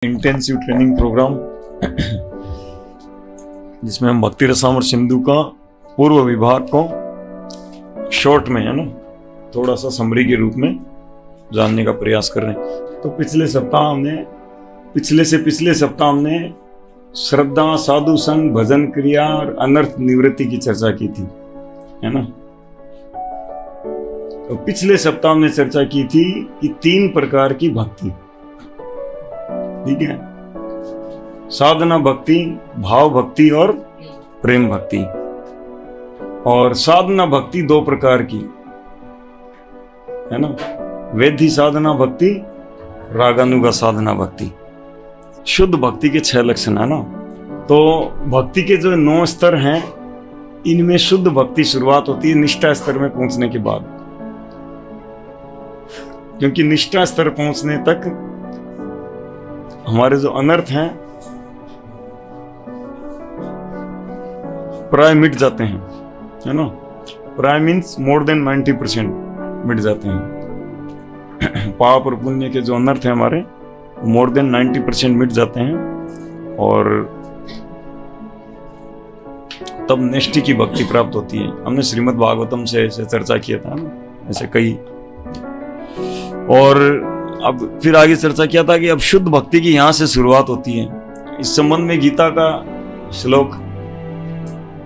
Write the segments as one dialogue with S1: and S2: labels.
S1: Intensive training programme जिसमें हम भक्ति रसामृत सिंधु का पूर्व विभाग को शॉर्ट में है ना थोड़ा सा समरी के रूप में जानने का प्रयास कर रहे हैं। तो पिछले सप्ताह हमने श्रद्धा, साधु संग, भजन क्रिया और अनर्थ निवृत्ति की चर्चा की थी, है ना। तो पिछले सप्ताह हमने चर्चा की थी कि 3 प्रकार की भक्ति, ठीक है, साधना भक्ति, भाव भक्ति और प्रेम भक्ति। और साधना भक्ति 2 प्रकार की है ना, वेदी साधना भक्ति, रागानुगा साधना भक्ति। शुद्ध भक्ति के 6 लक्षण है ना। तो भक्ति के जो 9 स्तर हैं, इनमें शुद्ध भक्ति शुरुआत होती है निष्ठा स्तर में पहुंचने के बाद, क्योंकि निष्ठा स्तर पहुंचने तक हमारे जो अनर्थ हैं प्राय मिट जाते हैं, है ना। प्राय मीन्स मोर देन 90% मिट जाते हैं। पाप और पुण्य के जो अनर्थ हैं हमारे मोर देन 90% मिट जाते हैं और तब निष्ठा की भक्ति प्राप्त होती है। हमने श्रीमद् भागवतम से ऐसे चर्चा किया था ना, ऐसे कई। और अब फिर आगे चर्चा किया था कि अब शुद्ध भक्ति की यहां से शुरुआत होती है। इस संबंध में गीता का श्लोक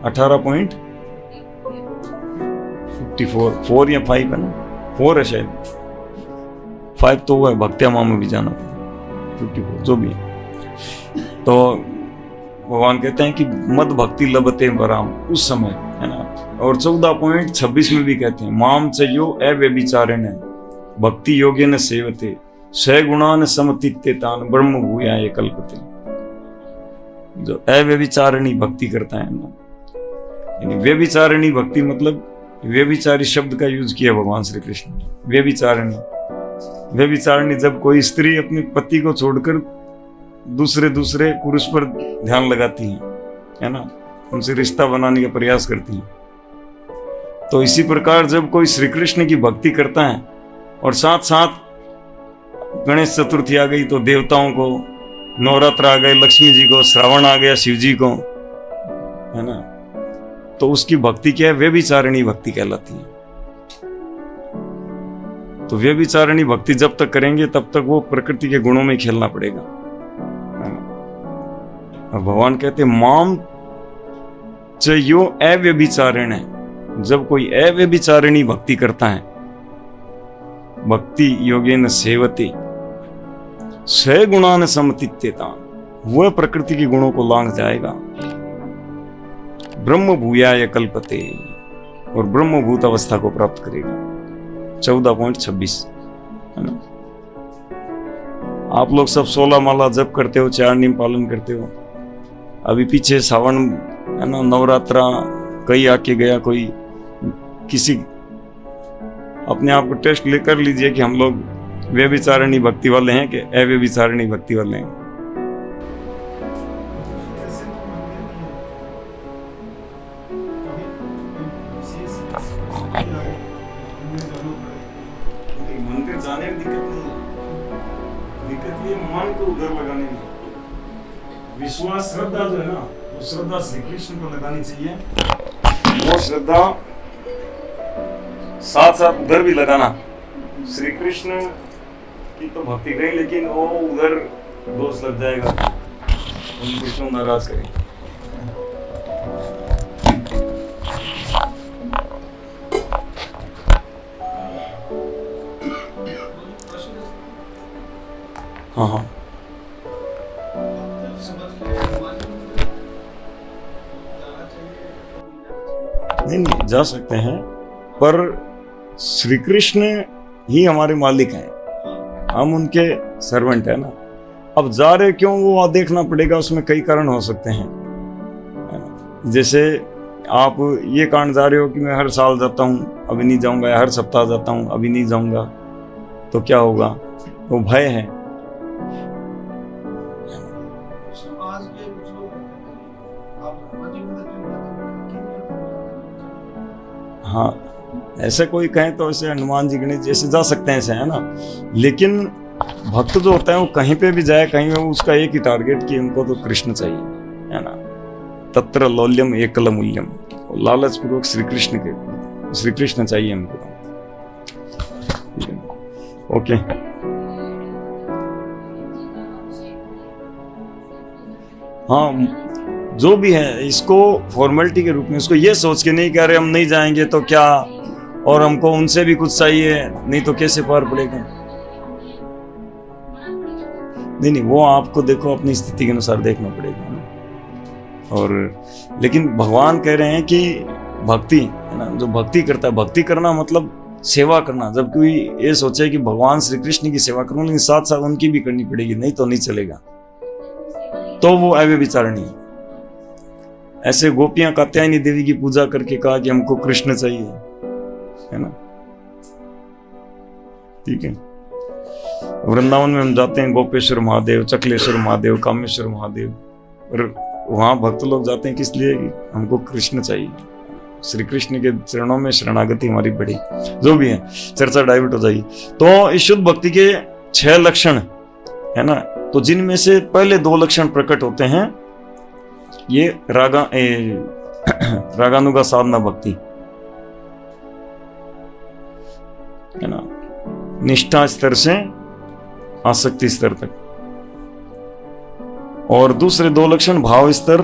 S1: 18.54 या 5 है ना, 4 है शायद, 5 तो वो है भक्त्या माम में भी जाना था, 54 जो भी है। तो भगवान कहते हैं कि मद भक्ति लभते बराम, उस समय, है ना। और 14.26 में भी कहते हैं माम चयो अव्यभिचारेण भक्ति योगेन सेवते सगुणान समतीत्य तान ब्रह्म भूयाय कल्पते। जो अव्यभिचारिणी भक्ति करता है ना, यानी व्यभिचारिणी भक्ति मतलब व्यभिचारी शब्द का यूज किया भगवान श्री कृष्ण ने। व्यभिचारिणी जब कोई स्त्री अपने पति को छोड़कर दूसरे पुरुष पर ध्यान लगाती है ना, उनसे रिश्ता बनाने का प्रयास करती है। तो इसी प्रकार जब कोई श्री कृष्ण की भक्ति करता है और साथ साथ गणेश चतुर्थी आ गई तो देवताओं को, नवरात्र आ गए लक्ष्मी जी को, श्रावण आ गया शिव जी को, है ना, तो उसकी भक्ति क्या है, व्यभिचारिणी भक्ति कहलाती है। तो व्यभिचारिणी भक्ति जब तक करेंगे तब तक वो प्रकृति के गुणों में खेलना पड़ेगा। और भगवान कहते माम चयो अव्यभिचारिण है, जब कोई अव्यभिचारिणी भक्ति करता है, भक्ति योगेन सेवते सगुणान समतीत्यतान, वह प्रकृति के गुणों को लांघ जाएगा। ब्रह्म भूयाय कल्पते, और ब्रह्मभूत अवस्था को प्राप्त करेगा। 14.26 है ना। आप लोग सब 16 माला जप करते हो, 4 नियम पालन करते हो। अभी पीछे सावन है ना, नवरात्रा कई आके गया, कोई किसी अपने आप को टेस्ट लेकर लीजिए कि हम लोग व्यभिचारिणी भक्ति वाले हैं कि अव्यभिचारिणी भक्ति वाले हैं। मंदिर जाने में दिक्कत नहीं है, दिक्कत ये मन को उधर लगाने में। विश्वास श्रद्धा जो है ना, वो श्रद्धा श्री कृष्ण को लगानी चाहिए। वो श्रद्धा साथ साथ उधर भी लगाना। श्री कृष्ण की तो भक्ति गई, लेकिन वो उधर दोष लग जाएगा, उनको क्यों नाराज करें। हाँ नहीं जा सकते हैं, पर श्री कृष्ण ही हमारे मालिक हैं, हम उनके सर्वेंट है ना। अब जा रहे क्यों, वो देखना पड़ेगा, उसमें कई कारण हो सकते हैं। जैसे आप ये कांड जा रहे हो कि मैं हर साल जाता हूँ अभी नहीं जाऊंगा, या हर सप्ताह जाता हूँ अभी नहीं जाऊंगा, तो क्या होगा, वो भय है। हाँ, ऐसे कोई कहे तो ऐसे हनुमान जी गणेश जैसे जा सकते हैं, ऐसे है ना। लेकिन भक्त जो होता है वो कहीं पे भी जाए, कहीं पे उसका एक ही टारगेट कि उनको तो कृष्ण चाहिए, है ना। तत्र लौल्यम एकल मूल्यम, लालच पूर्वक श्री कृष्ण चाहिए हमको। ओके, हाँ जो भी है इसको फॉर्मेलिटी के रूप में, उसको ये सोच के नहीं कह रहे हम नहीं जाएंगे तो क्या, और हमको उनसे भी कुछ चाहिए नहीं तो कैसे पार पड़ेगा। नहीं, वो आपको देखो अपनी स्थिति के अनुसार देखना पड़ेगा ना। और लेकिन भगवान कह रहे हैं कि भक्ति है ना, जो भक्ति करता है, भक्ति करना मतलब सेवा करना। जब कोई ये सोचे कि भगवान श्री कृष्ण की सेवा करूं, लेकिन साथ साथ उनकी भी करनी पड़ेगी, नहीं तो नहीं चलेगा, तो वो अव्यभिचारिणी है। ऐसे गोपियां कात्यायनी देवी की पूजा करके कहा कि हमको कृष्ण चाहिए, है ना, ठीक है। वृंदावन में हम जाते हैं, गोपेश्वर महादेव, चकलेश्वर महादेव, कामेश्वर महादेव, और वहां भक्त लोग जाते हैं किस लिए, हमको कृष्ण चाहिए, श्री कृष्ण के चरणों में शरणागति हमारी बड़ी। जो भी है, चर्चा डाइवर्ट हो जाएगी। तो इस शुद्ध भक्ति के 6 लक्षण है ना, तो जिनमें से पहले 2 लक्षण प्रकट होते हैं, ये रागानुगा साधना भक्ति है ना, निष्ठा स्तर से आसक्ति स्तर तक, और दूसरे 2 लक्षण भाव स्तर,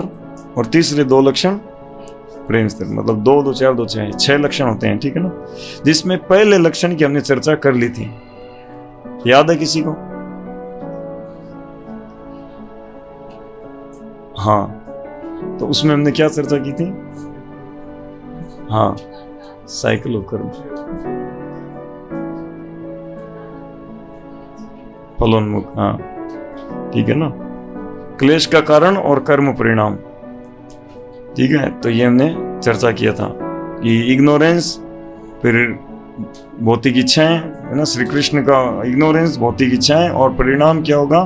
S1: और तीसरे 2 लक्षण प्रेम स्तर। मतलब 2 2 4 2 6 6 लक्षण होते हैं, ठीक है ना, जिसमें पहले लक्षण की हमने चर्चा कर ली थी, याद है किसी को? हाँ, तो उसमें हमने क्या चर्चा की थी? हाँ, साइकिल कर्म, फलोन्मुख, हाँ ठीक है ना, क्लेश का कारण और कर्म परिणाम, ठीक है। तो ये हमने चर्चा किया था कि इग्नोरेंस, फिर भौतिक इच्छाएं, है ना, श्री कृष्ण का इग्नोरेंस, भौतिक इच्छाएं, और परिणाम क्या होगा,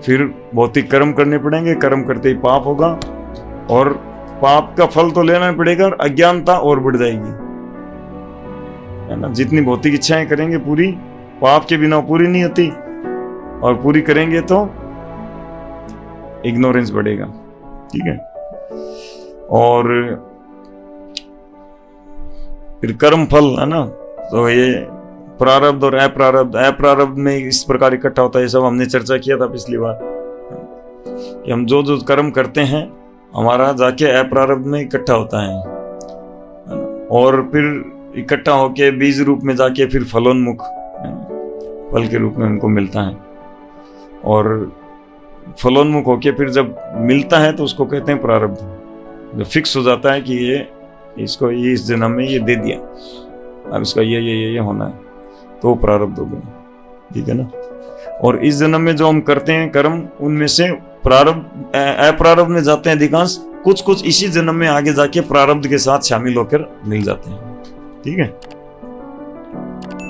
S1: फिर भौतिक कर्म करने पड़ेंगे, कर्म करते ही पाप होगा, और पाप का फल तो लेना पड़ेगा, और अज्ञानता और बढ़ जाएगी, है ना। जितनी भौतिक इच्छाएं करेंगे पूरी, पाप के बिना पूरी नहीं होती, और पूरी करेंगे तो इग्नोरेंस बढ़ेगा, ठीक है। और फिर कर्म फल, है ना, तो ये प्रारब्ध और अप्रारब्ध में इस प्रकार इकट्ठा होता है। ये सब हमने चर्चा किया था पिछली बार कि हम जो जो कर्म करते हैं हमारा जाके अप्रारब्ध में इकट्ठा होता है, और फिर इकट्ठा होके बीज रूप में जाके फिर फलोन्मुख फल के रूप में उनको मिलता है, और फलोन्मुख होके फिर जब मिलता है तो उसको कहते हैं प्रारब्ध। जब फिक्स हो जाता है कि ये इसको ये इस जन्म में ये दे दिया, अब इसका ये होना है, तो प्रारब्ध हो गया, ठीक है ना। और इस जन्म में जो हम करते हैं कर्म, उनमें से प्रारब्ध अप्रारब्ध में जाते हैं अधिकांश, कुछ कुछ इसी जन्म में आगे जाके प्रारब्ध के साथ शामिल होकर मिल जाते हैं, ठीक है।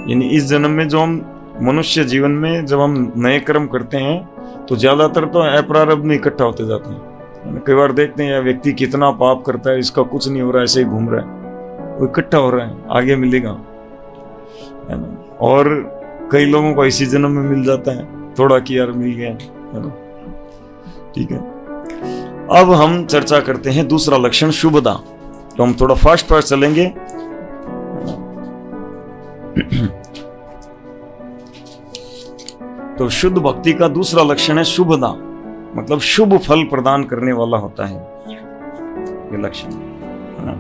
S1: यानी इस जन्म में जो हम मनुष्य जीवन में जब हम नए कर्म करते हैं तो ज्यादातर तो अप्रारब्ध में इकट्ठा होते जाते हैं। कई बार देखते हैं यह व्यक्ति कितना पाप करता है, इसका कुछ नहीं हो रहा है, ऐसे ही घूम रहा है, वो इकट्ठा हो रहा है, आगे मिलेगा, है ना। और कई लोगों को इसी जन्म में मिल जाता है, थोड़ा किया मिल गया, है ना, ठीक है। अब हम चर्चा करते हैं दूसरा लक्षण, शुभदा। तो हम थोड़ा फास्ट चलेंगे। तो शुद्ध भक्ति का दूसरा लक्षण है शुभदा, मतलब शुभ फल प्रदान करने वाला होता है ये लक्षण, है ना।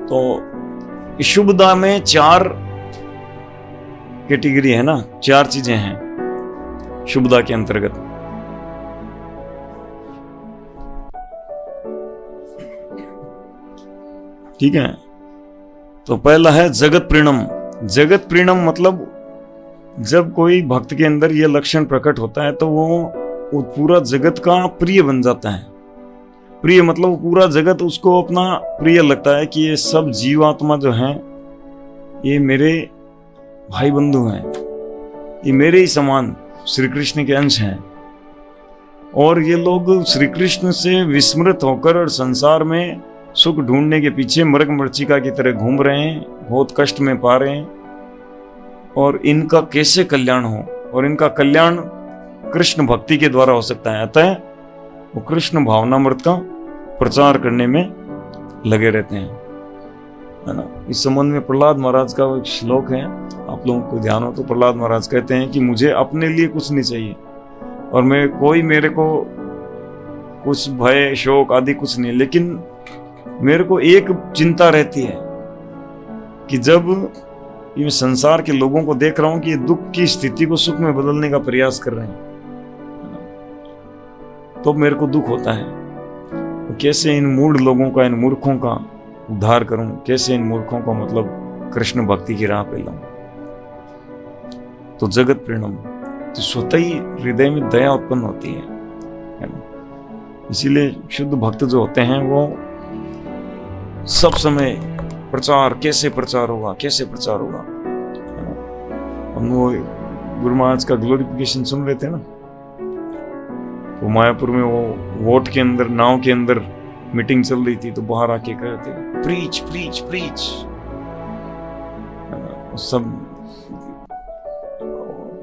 S1: तो शुभदा में 4 कैटेगरी है ना, 4 चीजें हैं शुभदा के अंतर्गत। ठीक है, तो पहला है जगत प्रीणम। जगत प्रीणम मतलब जब कोई भक्त के अंदर यह लक्षण प्रकट होता है तो वो पूरा जगत का प्रिय बन जाता है। प्रिय मतलब पूरा जगत उसको अपना प्रिय लगता है कि ये सब जीवात्मा जो हैं ये मेरे भाई बंधु हैं, ये मेरे ही समान श्री कृष्ण के अंश हैं, और ये लोग श्री कृष्ण से विस्मृत होकर और संसार में सुख ढूंढने के पीछे मृग मरीचिका की तरह घूम रहे हैं, बहुत कष्ट में पा रहे हैं, और इनका कैसे कल्याण हो, और इनका कल्याण कृष्ण भक्ति के द्वारा हो सकता है। अतः वो कृष्ण भावनामृत का प्रचार करने में लगे रहते हैं, है ना। इस संबंध में प्रहलाद महाराज का एक श्लोक है, आप लोगों को ध्यान हो तो। प्रहलाद महाराज कहते हैं कि मुझे अपने लिए कुछ नहीं चाहिए, और मेरे को कुछ भय शोक आदि कुछ नहीं, लेकिन मेरे को एक चिंता रहती है कि जब ये संसार के लोगों को देख रहा हूं कि ये दुख की स्थिति को सुख में बदलने का प्रयास कर रहे हैं, तो मेरे को दुख होता है। तो कैसे इन मूढ़ लोगों का, इन मूर्खों का उद्धार करूं, कैसे इन मूर्खों को मतलब कृष्ण भक्ति की राह पे लाऊं। तो जगत प्रणम, तो स्वतः ही हृदय में दया उत्पन्न होती है ना। इसीलिए शुद्ध भक्त जो होते हैं वो सब समय प्रचार, कैसे प्रचार होगा, कैसे प्रचार होगा। हम वो गुरु महाराज का ग्लोरिफिकेशन सुन रहे थे ना, तो मायापुर में वो वोट के अंदर, नाव के अंदर मीटिंग चल रही थी, तो बाहर आके कह रहे थे प्रीच प्रीच प्रीच। सब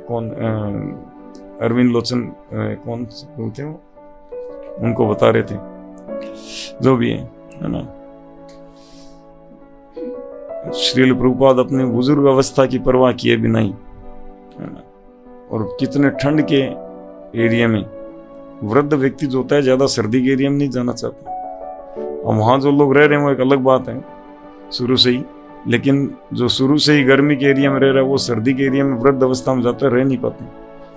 S1: कौन, अरविंद लोचन कौन थे वो, उनको बता रहे थे, जो भी है ना। श्रील प्रभुपाद अपने बुजुर्ग अवस्था की परवाह किए भी नहीं, है ना। और कितने ठंड के एरिया में वृद्ध व्यक्ति जो होता है ज्यादा सर्दी के एरिया में नहीं जाना चाहता। और वहां जो लोग रह रहे हैं वो एक अलग बात है शुरू से ही, लेकिन जो शुरू से ही गर्मी के एरिया में रह रहा है वो सर्दी के एरिया में वृद्ध अवस्था में जाता रह नहीं पाते।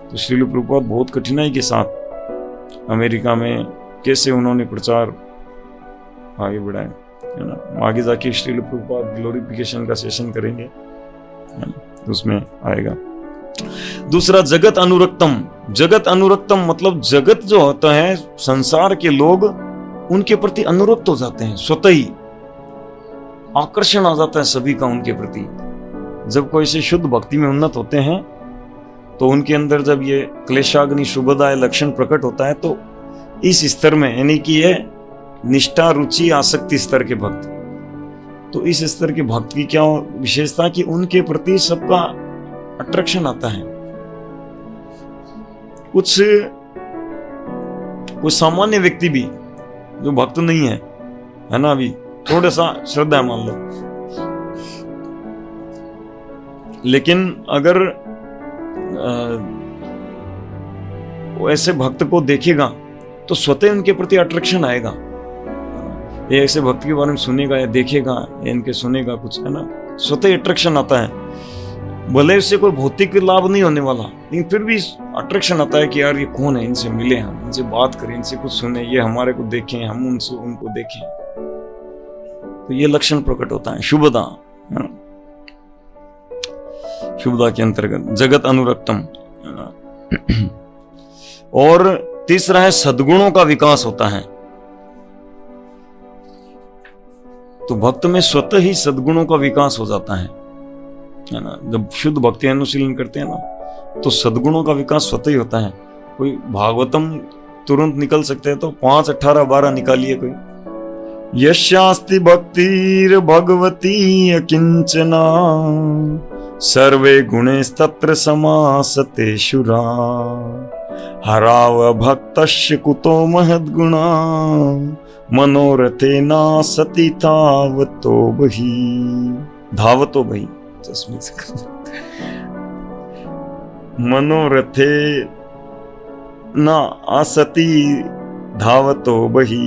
S1: तो श्रील प्रभुपाद बहुत कठिनाई के साथ अमेरिका में कैसे उन्होंने प्रचार आगे बढ़ाया, है ना। आगे जाके श्रील प्रभुपाद ग्लोरिफिकेशन का सेशन करेंगे, है ना, तो उसमें आएगा। दूसरा जगत अनुरक्तम। जगत अनुरक्तम मतलब जगत जो होता है, संसार के लोग उनके प्रति अनुरक्त हो जाते हैं, स्वतः ही आकर्षण आ जाता है सभी का उनके प्रति। जब कोई से शुद्ध भक्ति में उन्नत होते हैं तो उनके अंदर जब ये क्लेशाग्नि शुभदाय लक्षण प्रकट होता है, तो इस स्तर में, यानी कि ये निष्ठा रुचि आसक्ति स्तर के भक्त, तो इस स्तर के भक्त की क्या विशेषता कि उनके प्रति सबका अट्रैक्शन आता है। कुछ सामान्य व्यक्ति भी जो भक्त नहीं है ना, अभी थोड़ा सा श्रद्धा मान लो, लेकिन अगर वो ऐसे भक्त को देखेगा तो स्वतः उनके प्रति अट्रैक्शन आएगा। ये ऐसे भक्त के बारे में सुनेगा या देखेगा या इनके सुनेगा कुछ, है ना, स्वतः अट्रैक्शन आता है। भले उससे कोई भौतिक लाभ नहीं होने वाला, लेकिन फिर भी अट्रैक्शन आता है कि यार ये कौन है, इनसे मिले, हम इनसे बात करें, इनसे कुछ सुने, ये हमारे को देखें, हम उनसे उनको देखें। तो ये लक्षण प्रकट होता है शुभदा, है ना, शुभदा के अंतर्गत जगत अनुरक्तम, है ना। और तीसरा है सद्गुणों का विकास होता है। तो भक्त में स्वतः ही सद्गुणों का विकास हो जाता है ना। जब शुद्ध भक्ति अनुशीलन करते हैं ना, तो सद्गुणों का विकास स्वतः ही होता है। कोई भागवतम तुरंत निकल सकते हैं तो 5, 18, 12 निकालिए कोई। यस्यास्ति भक्तिर् भगवती अकिंचना सर्वे गुणैस्तत्र समासते शुरा हराव भक्तस्य कुतो महद्गुणा मनोरथेना सति धावतो बहि। धावतो बहि मनोरथे न आसति धावतो बहि।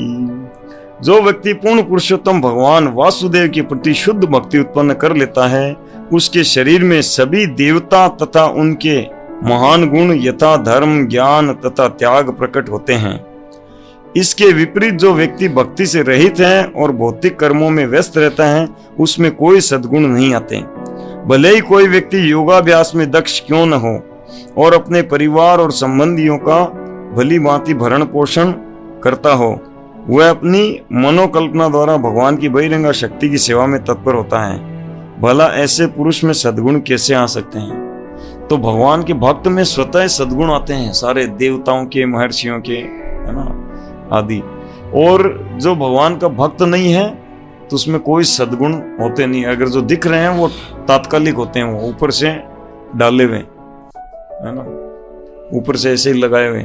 S1: जो व्यक्ति पूर्ण पुरुषोत्तम भगवान वासुदेव के प्रति शुद्ध भक्ति उत्पन्न कर लेता है, उसके शरीर में सभी देवता तथा उनके महान गुण यथा धर्म, ज्ञान तथा त्याग प्रकट होते हैं। इसके विपरीत जो व्यक्ति भक्ति से रहित है और भौतिक कर्मों में व्यस्त रहता है, उसमें कोई सद्गुण नहीं आते। भले ही कोई व्यक्ति योगाभ्यास में दक्ष क्यों न हो और अपने परिवार और संबंधियों का भली भांति भरण पोषण करता हो, वह अपनी मनोकल्पना द्वारा भगवान की बहिरंगा शक्ति की सेवा में तत्पर होता है। भला ऐसे पुरुष में सद्गुण कैसे आ सकते हैं? तो भगवान के भक्त में स्वतः सद्गुण आते हैं, सारे देवताओं के, महर्षियों के, है ना, आदि। और जो भगवान का भक्त नहीं है तो उसमें कोई सद्गुण होते नहीं। अगर जो दिख रहे हैं वो तात्कालिक होते हैं, वो ऊपर से डाले हुए है ना, ऊपर से ऐसे ही लगाए हुए,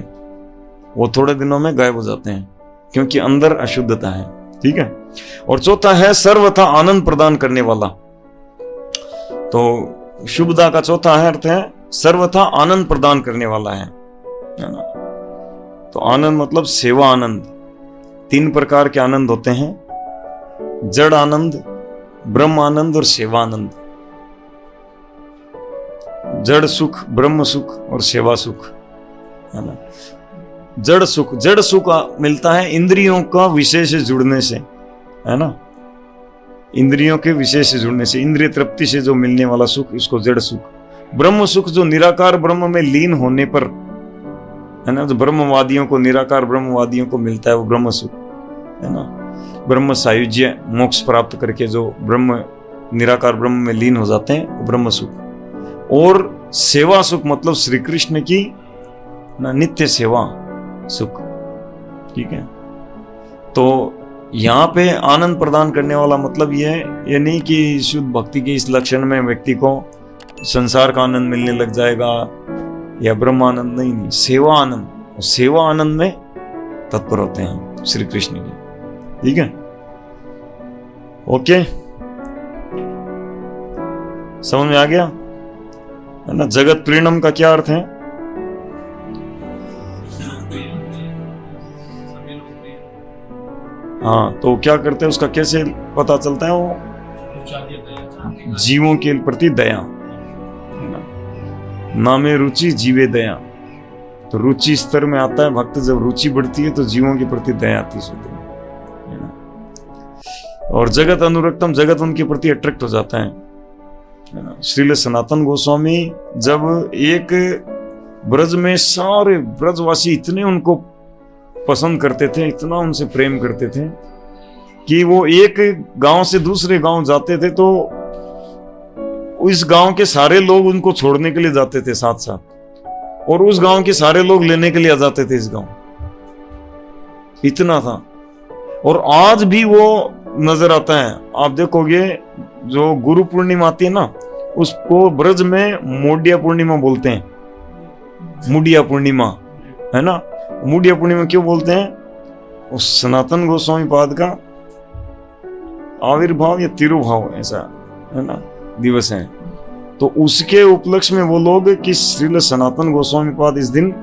S1: वो थोड़े दिनों में गायब हो जाते हैं क्योंकि अंदर अशुद्धता है। ठीक है। और चौथा है सर्वथा आनंद प्रदान करने वाला। तो शुभदा का चौथा है अर्थ है सर्वथा आनंद प्रदान करने वाला है ना। तो आनंद मतलब सेवा आनंद। 3 प्रकार के आनंद होते हैं, जड़ आनंद, ब्रह्म आनंद और सेवा आनंद। जड़ सुख, ब्रह्म सुख और सेवा सुख, है ना। जड़ सुख मिलता है इंद्रियों का विषय से जुड़ने से, है ना। इंद्रियों के विषय से जुड़ने से, इंद्रिय तृप्ति से जो मिलने वाला सुख, इसको जड़ सुख। ब्रह्म सुख जो निराकार ब्रह्म में लीन होने पर, है ना, जो ब्रह्मवादियों को, निराकार ब्रह्मवादियों को मिलता है, वो ब्रह्म सुख, है ना। ब्रह्म सायुज्य मोक्ष प्राप्त करके जो ब्रह्म, निराकार ब्रह्म में लीन हो जाते हैं, वो ब्रह्म सुख। और सेवा सुख मतलब श्री कृष्ण की ना नित्य सेवा सुख। ठीक है। तो यहाँ पे आनंद प्रदान करने वाला मतलब ये नहीं कि शुद्ध भक्ति के इस लक्षण में व्यक्ति को संसार का आनंद मिलने लग जाएगा या ब्रह्म आनंद, नहीं, सेवा आनंद। सेवा आनंद में तत्पर होते हैं श्री कृष्ण के। ठीक है। ओके, समझ में आ गया है ना। जगत प्रीणम का क्या अर्थ है? हाँ, तो क्या करते हैं, उसका कैसे पता चलता है? वो जीवों के प्रति दया, नामे रुचि जीवे दया। तो रुचि स्तर में आता है भक्त, जब रुचि बढ़ती है तो जीवों के प्रति दया आती है ना। और जगत अनुरक्तम, जगत उनके प्रति अट्रैक्ट हो जाता है ना। श्रील सनातन गोस्वामी जब एक ब्रज में सारे ब्रजवासी इतने उनको पसंद करते थे, इतना उनसे प्रेम करते थे कि वो एक गांव से दूसरे गांव जाते थे तो उस गांव के सारे लोग उनको छोड़ने के लिए जाते थे साथ साथ, और उस गांव के सारे लोग लेने के लिए आ जाते थे इस गांव। इतना था। और आज भी वो नजर आता है। आप देखोगे जो गुरु पूर्णिमा आती है ना, उसको ब्रज में मोडिया पूर्णिमा बोलते हैं, मुडिया पूर्णिमा, है ना। मुडिया पूर्णिमा क्यों बोलते हैं? उस सनातन गोस्वामी पाद का आविर्भाव या तिरुभाव, ऐसा है ना, दिवस है। तो उसके उपलक्ष्य में वो लोग कि श्रील सनातन गोस्वामी पाद इस दिन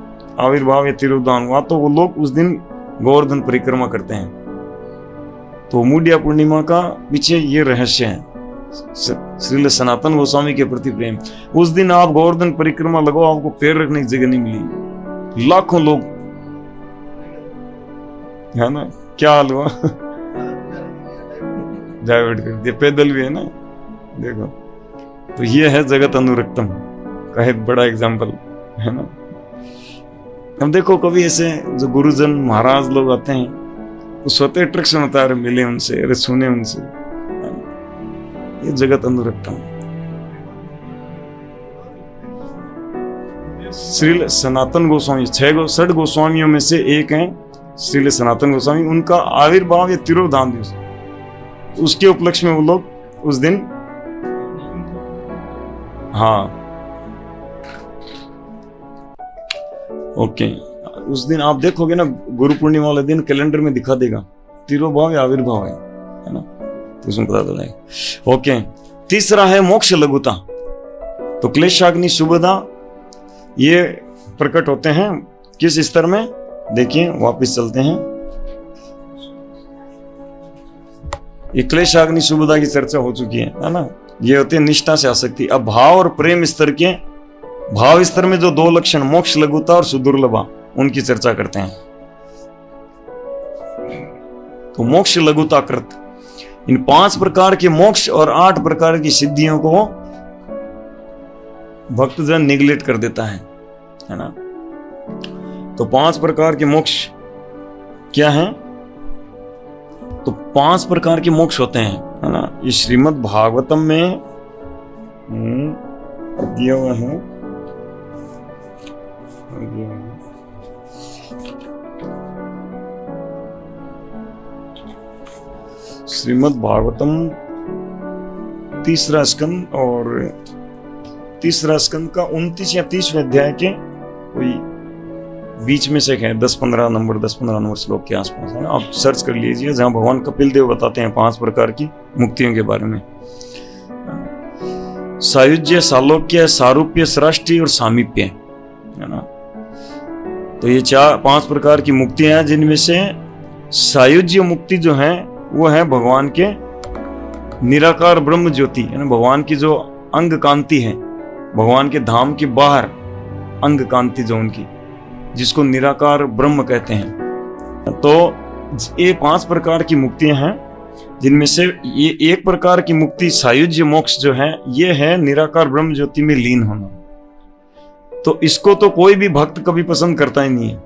S1: आविर्भाव या तिरुदान हुआ, तो वो लोग उस दिन गोवर्धन परिक्रमा करते हैं। तो मुडिया पूर्णिमा का पीछे ये रहस्य है, श्रील सनातन गोस्वामी के प्रति प्रेम। उस दिन आप गोवर्धन परिक्रमा लगाओ, आपको पैर रखने की जगह नहीं मिली, लाखों लोग, है ना। क्या हाल हुआ? डाइवर्ट कर दिया, पैदल भी है ना, देखो। तो ये है जगत अनुरक्तम का एक बड़ा एग्जाम्पल, है ना। अब देखो कभी ऐसे जो गुरुजन महाराज लोग आते हैं तो स्वतः अट्रैक्शन होता है, मिले उनसे, अरे सुने उनसे, ये जगत अनुरक्तम। श्रील सनातन गोस्वामी 6 गोस्वामियों में से एक हैं श्रील सनातन गोस्वामी। उनका आविर्भाव या तिरोधान दिवस, उसके उपलक्ष्य में वो लोग उस दिन, हाँ ओके, उस दिन आप देखोगे ना, गुरु पूर्णिमा वाले दिन कैलेंडर में दिखा देगा तिरोभाव या आविर्भाव है ना, तो उसमें पता चलेगा। ओके, तीसरा है मोक्ष लघुता। तो क्लेशाग्नि शुभदा ये प्रकट होते हैं किस स्तर में? देखिए, वापस चलते हैं। ये क्लेशाग्नि शुभदा की चर्चा हो चुकी है ना। ये होते हैं निष्ठा से आसक्ति। अब भाव और प्रेम स्तर के, भाव स्तर में जो 2 लक्षण मोक्ष लघुता और सुदुर्लभा, उनकी चर्चा करते हैं। तो मोक्ष लघुता कृत, इन 5 प्रकार के मोक्ष और 8 प्रकार की सिद्धियों को भक्तजन निगलेक्ट कर देता है ना। तो 5 प्रकार के मोक्ष क्या हैं? तो 5 प्रकार के मोक्ष होते हैं, है ना। ये श्रीमद् भागवतम में दिया हुआ है। श्रीमद् भागवतम तीसरा स्कंद और तीसरा स्कंद का 29 या 30वें अध्याय के कोई बीच में से है 10-15 नंबर श्लोक के आसपास है ना, आप सर्च कर लीजिए, जहां भगवान कपिल देव बताते हैं 5 प्रकार की मुक्तियों के बारे में। सायुज्य, सालोक्य, सारूप्य, सृष्टि और सामीप्य है ना। तो ये 5 प्रकार की मुक्तियां हैं, जिनमें से सायुज्य मुक्ति जो है वो है भगवान के निराकार ब्रह्म ज्योति है ना, भगवान की जो अंग कांति है, भगवान के धाम के बाहर अंग कांति जो उनकी, जिसको निराकार ब्रह्म कहते हैं। तो ये 5 प्रकार की मुक्तियां हैं, जिनमें से ये एक प्रकार की मुक्ति सायुज्य मोक्ष जो है, ये है निराकार ब्रह्म ज्योति में लीन होना। तो इसको तो कोई भी भक्त कभी पसंद करता ही नहीं है।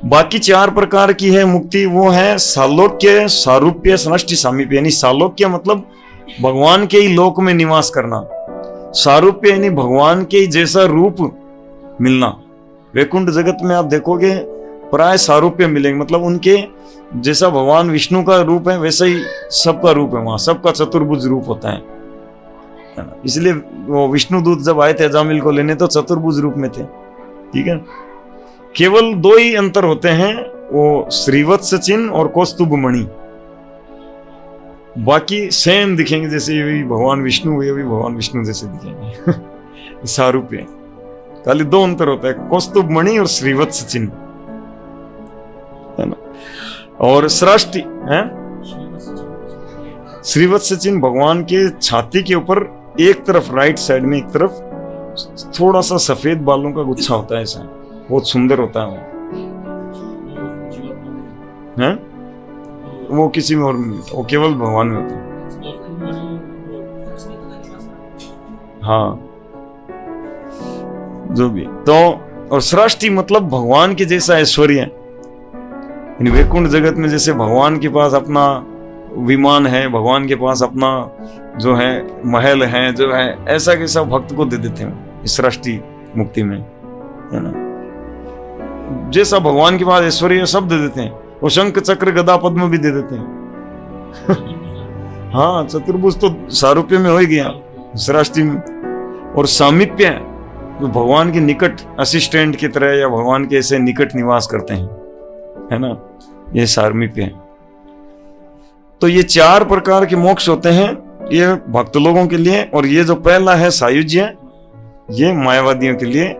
S1: बाकी 4 प्रकार की है मुक्ति, वो है सालोक्य, सारूप्य, सृष्टि, सामीप्य। यानी सालोक्य मतलब भगवान के ही लोक में निवास करना, सारूप्य यानी भगवान के ही जैसा रूप मिलना। वैकुंठ जगत में आप देखोगे प्राय सारूप्य मिलेंगे, मतलब उनके जैसा भगवान विष्णु का रूप है वैसा ही सबका रूप है, वहां सबका चतुर्भुज रूप होता है। इसलिए वो विष्णु दूत जब आए थे अजामिल को लेने तो चतुर्भुज रूप में थे। ठीक है, केवल 2 ही अंतर होते हैं, वो श्रीवत्स चिन्ह और कौस्तुभ मणि, बाकी सेम दिखेंगे, जैसे ये भी भगवान विष्णु, ये भी भगवान विष्णु जैसे दिखेंगे। सारूप्य खाली 2 अंतर होता है, कौस्तुभ मणि और श्रीवत्स चिन्ह है ना। और सृष्टि है, श्रीवत्स चिन्ह भगवान के छाती के ऊपर एक तरफ राइट साइड में एक तरफ थोड़ा सा सफेद बालों का गुच्छा होता है, ऐसा बहुत सुंदर होता है वो किसी में और नहीं होता, वो केवल भगवान में होता है। हाँ जो भी तो, और सृष्टि मतलब भगवान के जैसा ऐश्वर्य। वैकुंठ जगत में जैसे भगवान के पास अपना विमान है, भगवान के पास अपना जो है महल है, जो है ऐसा कैसा भक्त को दे देते हैं इस सृष्टि मुक्ति में, है ना। जैसा भगवान के पास ऐश्वर्य सब दे देते हैं, वो शंख चक्र गदा पद्म भी दे देते हैं। हाँ चतुर्भुज तो सारूप्य में हो ही गया, सृष्टि में। और सामीप्य तो भगवान के निकट असिस्टेंट की तरह या भगवान के ऐसे निकट निवास करते हैं, है ना, ये सामीप्य है। तो ये 4 प्रकार के मोक्ष होते हैं, ये भक्त लोगों के लिए। और ये जो पहला है सायुज्य, ये मायावादियों के लिए,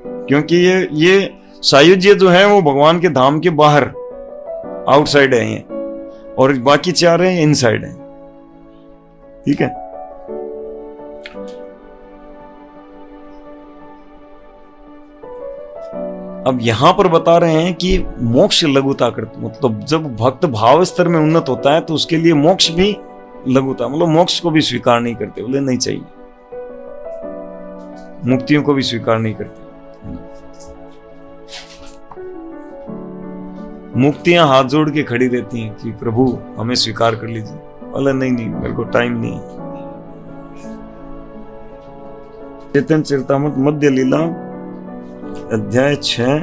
S1: क्योंकि ये सायुज्य जो है वो भगवान के धाम के बाहर आउटसाइड है ये, और बाकी 4 है इनसाइड है। ठीक है, अब यहां पर बता रहे हैं कि मोक्ष लघुता करते, मतलब जब भक्त भाव स्तर में उन्नत होता है तो उसके लिए मोक्ष भी लघुता, मतलब मोक्ष को भी स्वीकार नहीं करते, बोले नहीं चाहिए, मुक्तियों को भी स्वीकार नहीं करते। मुक्तियां हाथ जोड़ के खड़ी रहती हैं कि प्रभु हमें स्वीकार कर लीजिए, बोले नहीं मेरे को टाइम नहीं। चेतन चरितामृत मध्य लीला अध्याय 6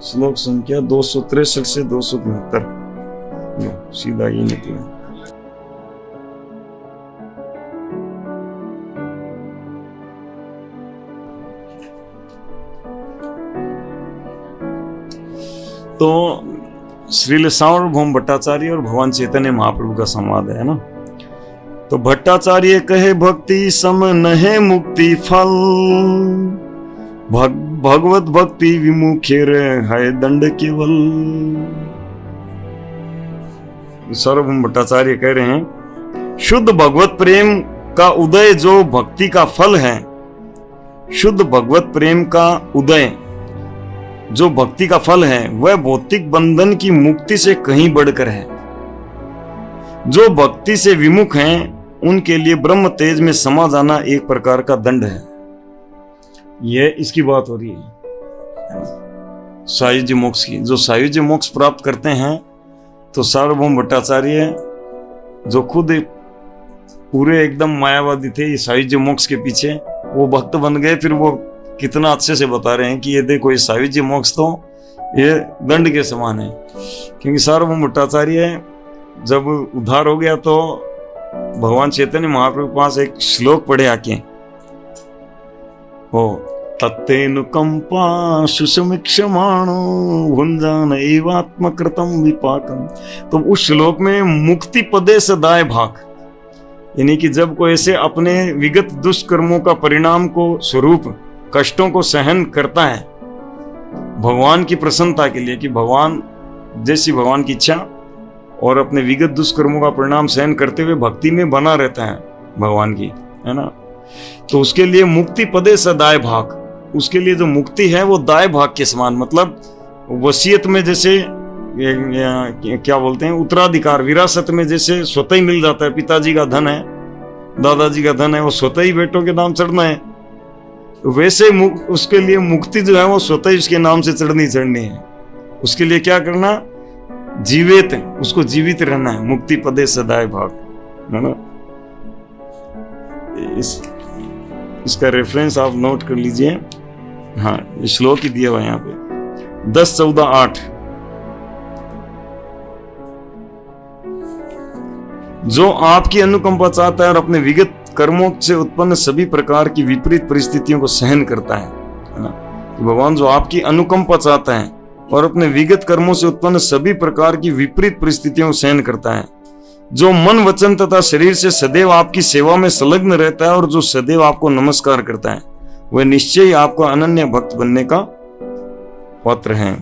S1: श्लोक संख्या 263 से 273, सीधा ये निकला। तो श्रील सार्वभौम भट्टाचार्य और भगवान चैतन्य महाप्रभु का संवाद है ना। तो भट्टाचार्य कहे भक्ति सम नहे मुक्ति फल, भगवत भक्ति विमुखेर है दंड केवल। सार्वभौम भट्टाचार्य कह रहे हैं, शुद्ध भगवत प्रेम का उदय जो भक्ति का फल है, शुद्ध भगवत प्रेम का उदय जो भक्ति का फल है, वह भौतिक बंधन की मुक्ति से कहीं बढ़कर है। जो भक्ति से विमुख हैं उनके लिए ब्रह्म तेज में समा जाना एक प्रकार का दंड है। यह इसकी बात हो रही है सायुज्य मोक्ष की। जो सायुज्य मोक्ष प्राप्त करते हैं, तो सार्वभौम भट्टाचार्य जो खुद पूरे एकदम मायावादी थे ये सायुज्य मोक्ष के पीछे, वो भक्त बन गए। फिर वो कितना अच्छे से बता रहे हैं कि ये देखो ये सायुज्य मोक्ष तो ये दंड के समान है, क्योंकि सार्वभौम भट्टाचार्य जब उद्धार हो गया तो भगवान चैतन्य महाप्रभु के पास एक श्लोक पढ़े आके, हो तत्तेनुकंपा सुसमीक्षमाणो भुंजान एवात्मकृतम विपाकम। तो उस श्लोक में मुक्ति पदे सदाय भाग, यानी कि जब कोई ऐसे अपने विगत दुष्कर्मों का परिणाम को स्वरूप कष्टों को सहन करता है भगवान की प्रसन्नता के लिए, कि भगवान जैसी भगवान की इच्छा, और अपने विगत दुष्कर्मों का परिणाम सहन करते हुए भक्ति में बना रहता है भगवान की, है ना, तो उसके लिए मुक्ति पदे सदाय भाग, उसके लिए जो मुक्ति है वो दाय भाग के समान, मतलब वसीयत में जैसे क्या बोलते हैं उत्तराधिकार, विरासत में जैसे स्वतः ही मिल जाता है, पिताजी का धन है, दादाजी का धन है, वो स्वतः ही बेटों के नाम चढ़ना है, वैसे उसके लिए मुक्ति जो है वो स्वतः ही उसके नाम से चढ़नी है। उसके लिए क्या करना, जीवित, उसको जीवित रहना है, मुक्ति पदे सदाय भाग, है ना। इसका रेफरेंस आप नोट कर लीजिए। हाँ, श्लोक ही दिया हुआ है यहाँ पे 10-14-8। जो आपकी अनुकंपा चाहता है और अपने विगत कर्मों से उत्पन्न सभी प्रकार की विपरीत परिस्थितियों को सहन करता है ना। भगवान जो आपकी अनुकंपा चाहता है और अपने विगत कर्मों से उत्पन्न सभी प्रकार की विपरीत परिस्थितियों को सहन करता है, जो मन वचन तथा शरीर से सदैव आपकी सेवा में संलग्न रहता है और जो सदैव आपको नमस्कार करता है, वह निश्चय ही आपको अनन्य भक्त बनने का पात्र है।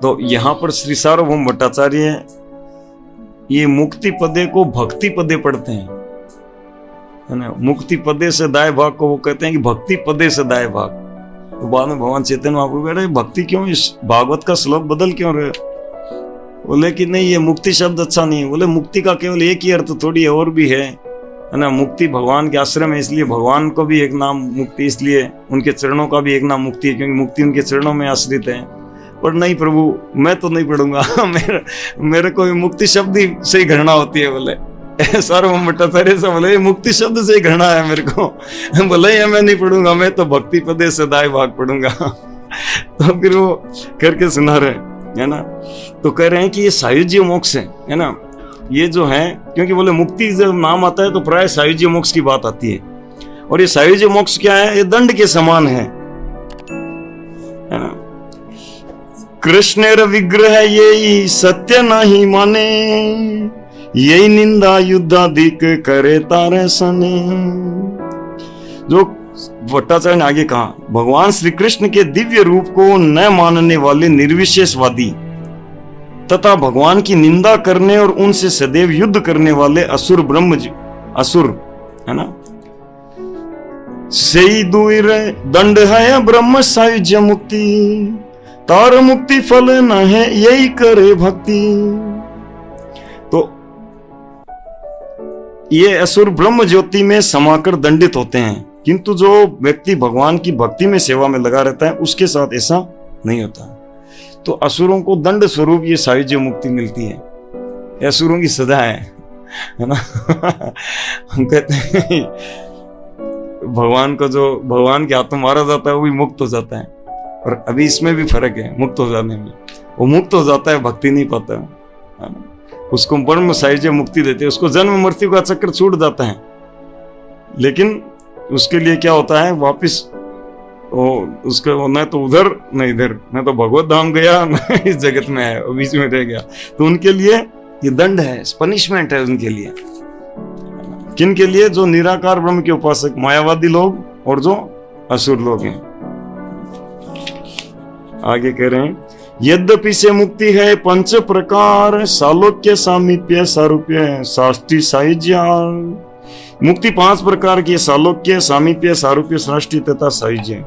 S1: तो यहां पर श्री सार्वभौम भट्टाचार्य ये मुक्ति पदे को भक्ति पदे पढ़ते हैं, है ना। मुक्ति पदे से दाय भाग को वो कहते हैं कि भक्ति पदे से दाय भाग। तो बाद में भगवान चैतन्य महाप्रभु कह रहे भक्ति क्यों, इस भागवत का श्लोक बदल क्यों रहे। बोले कि नहीं, ये मुक्ति शब्द अच्छा नहीं है। बोले मुक्ति का केवल एक ही अर्थ थोड़ी है, और भी है ना। मुक्ति भगवान के आश्रय में, इसलिए भगवान को भी एक नाम मुक्ति, इसलिए उनके चरणों का भी एक नाम मुक्ति है, क्योंकि मुक्ति उनके चरणों में आश्रित है। पर नहीं प्रभु, मैं तो नहीं पढ़ूंगा मेरे को मुक्ति शब्द ही से ही घृणा होती है। बोले सार्वभौम भट्टाचार्य से बोले मुक्ति शब्द से ही घृणा है मेरे को। बोले ये मैं नहीं पढ़ूंगा, मैं तो भक्ति पदे सदाय भाग पढ़ूंगा। तो फिर वो करके सुना रहे, है ना। तो कह रहे हैं कि ये सायुज्य मोक्ष है ना। ये जो है, क्योंकि बोले मुक्ति जब नाम आता है तो प्राय सायुज्य मोक्ष की बात आती है। और ये सायुज्य मोक्ष क्या है, ये दंड के समान है ना। कृष्णेर विग्रह यही सत्य नहीं माने, यही निंदा युद्धाधिक करे तारे सने। जो भट्टाचार्य ने आगे कहा, भगवान श्री कृष्ण के दिव्य रूप को न मानने वाले निर्विशेषवादी तथा भगवान की निंदा करने और उनसे सदैव युद्ध करने वाले असुर असुर, है ना, सही दूर दंड है ब्रह्म सायुज्य मुक्ति, तार मुक्ति फल न है यही करे भक्ति। तो ये असुर ब्रह्म ज्योति में समाकर दंडित होते हैं, किंतु जो व्यक्ति भगवान की भक्ति में सेवा में लगा रहता है उसके साथ ऐसा नहीं होता। तो असुरों को दंड स्वरूप ये सायुज्य मुक्ति मिलती है, असुरों की सजा है ना। हम कहते हैं भगवान को, जो भगवान के हाथों मारा जाता है वो भी मुक्त हो जाता है। और अभी इसमें भी फर्क है, मुक्त हो जाने में। वो मुक्त हो जाता है, भक्ति नहीं पाता है ना। उसको ब्रह्म सायुज्य मुक्ति देते हैं, उसको जन्म मृत्यु का चक्र छूट जाता है। लेकिन उसके लिए क्या होता है, वापिस उसका न तो उधर न इधर, न तो भगवत धाम गया न इस जगत में है, बीच में रह गया। तो उनके लिए ये दंड है, पनिशमेंट है उनके लिए। किन के लिए, जो निराकार ब्रह्म के उपासक मायावादी लोग और जो असुर लोग हैं। आगे कह रहे हैं, यद्यपि से मुक्ति है पंच प्रकार, सालोक्य सामीप्य सारूप्य साष्टी सायुज्य। मुक्ति 5 प्रकार की, सालोक्य सामीप्य सारूप्य साष्टी तथा सायुज्य।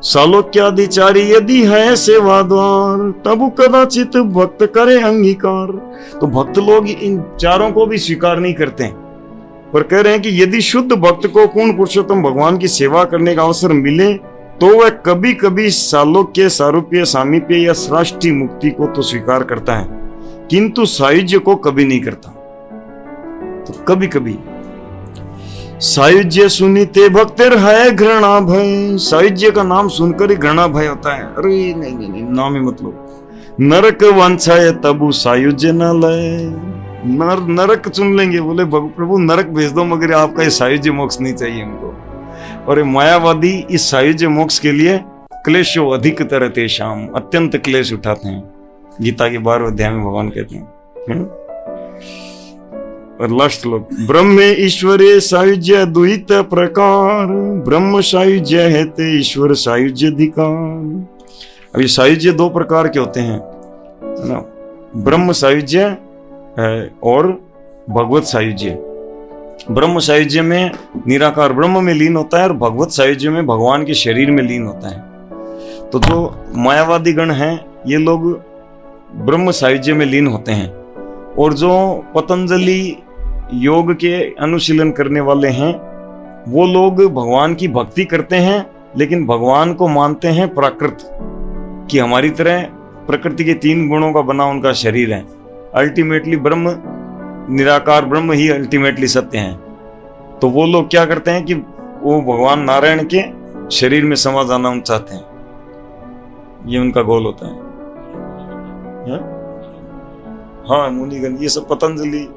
S1: सालोक्यादिचारी यदि है सेवा द्वार, तब कदाचित भक्त करे अंगीकार। तो भक्त लोग इन चारों को भी स्वीकार नहीं करते, पर कह रहे हैं कि यदि शुद्ध भक्त को पूर्ण पुरुषोत्तम भगवान की सेवा करने का अवसर मिले तो वह कभी कभी सालोक्य सारूप्य सामीप्य या सृष्टि मुक्ति को तो स्वीकार करता है, किंतु सायुज्य को कभी नहीं करता। तो कभी कभी सायुज्य सुनीते भक्तिर है घृणा भय। सायुज्य का नाम सुनकर ही घृणा भय होता है। अरे नहीं, नाम ही मतलब नरक वांछाए तबु सायुज्य न लय। नरक चुन लेंगे, बोले प्रभु नरक भेज दो, मगर आपका ये सायुज्य मोक्ष नहीं चाहिए हमको। और ये मायावादी इस सायुज्य मोक्ष के लिए क्लेशो अधिक तरते शाम, अत्यंत क्लेश उठाते हैं। गीता के 12वें अध्याय में भगवान कहते हैं। और लास्ट श्लोक, ब्रह्म ईश्वरे सायुज्य द्वित प्रकार, ब्रह्म सायुज्य है ते ईश्वर सायुज्य अधिकार। अब ये सायुज्य दो प्रकार के होते हैं, है ना, ब्रह्म सायुज्य और भगवत सायुज्य। ब्रह्म सायुज्य में निराकार ब्रह्म में लीन होता है और भगवत सायुज्य में भगवान के शरीर में लीन होता है। तो जो मायावादी गण हैं ये लोग ब्रह्म सायुज्य में लीन होते हैं, और जो पतंजलि योग के अनुशीलन करने वाले हैं वो लोग भगवान की भक्ति करते हैं, लेकिन भगवान को मानते हैं प्राकृत, कि हमारी तरह प्रकृति के 3 गुणों का बना उनका शरीर है। अल्टीमेटली ब्रह्म, निराकार ब्रह्म ही अल्टीमेटली सत्य है। तो वो लोग क्या करते हैं कि वो भगवान नारायण के शरीर में समा जाना हम चाहते हैं, ये उनका गोल होता है। हाँ, मुनिगण ये सब पतंजलि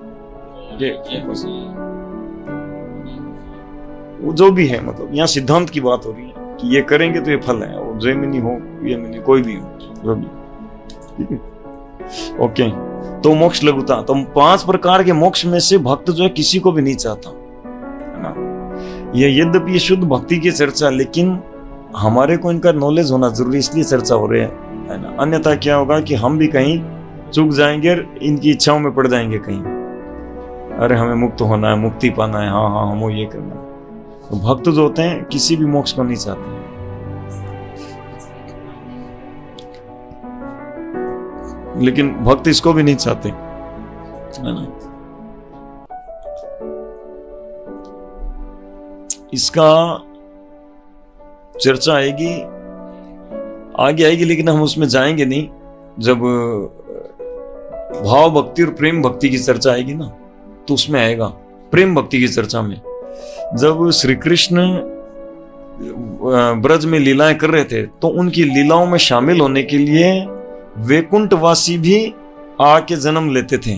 S1: वो जो भी है, मतलब यहाँ सिद्धांत की बात हो रही है कि ये करेंगे तो ये फल है, वो जैमिनी हो यमिनी कोई भी हो, ठीक है। ओके, तो मोक्ष लघुता, तो 5 प्रकार के मोक्ष में से भक्त जो है किसी को भी नहीं चाहता, है ना। ये यद्यपि शुद्ध भक्ति की चर्चा, लेकिन हमारे को इनका नॉलेज होना जरूरी, इसलिए चर्चा हो रही है ना। अन्यथा क्या होगा कि हम भी कहीं चूक जाएंगे और इनकी इच्छाओं में पड़ जाएंगे कहीं, अरे हमें मुक्त होना है, मुक्ति पाना है, हाँ हाँ हमें ये करना है। तो भक्त जो होते हैं किसी भी मोक्ष को नहीं चाहते, लेकिन भक्त इसको भी नहीं चाहते, है ना। इसका चर्चा आएगी, आगे आएगी, लेकिन हम उसमें जाएंगे नहीं। जब भाव भक्ति और प्रेम भक्ति की चर्चा आएगी ना, तो उसमें आएगा। प्रेम भक्ति की चर्चा में जब श्री कृष्ण ब्रज में लीलाएं कर रहे थे, तो उनकी लीलाओं में शामिल होने के लिए वैकुंठवासी भी आके जन्म लेते थे।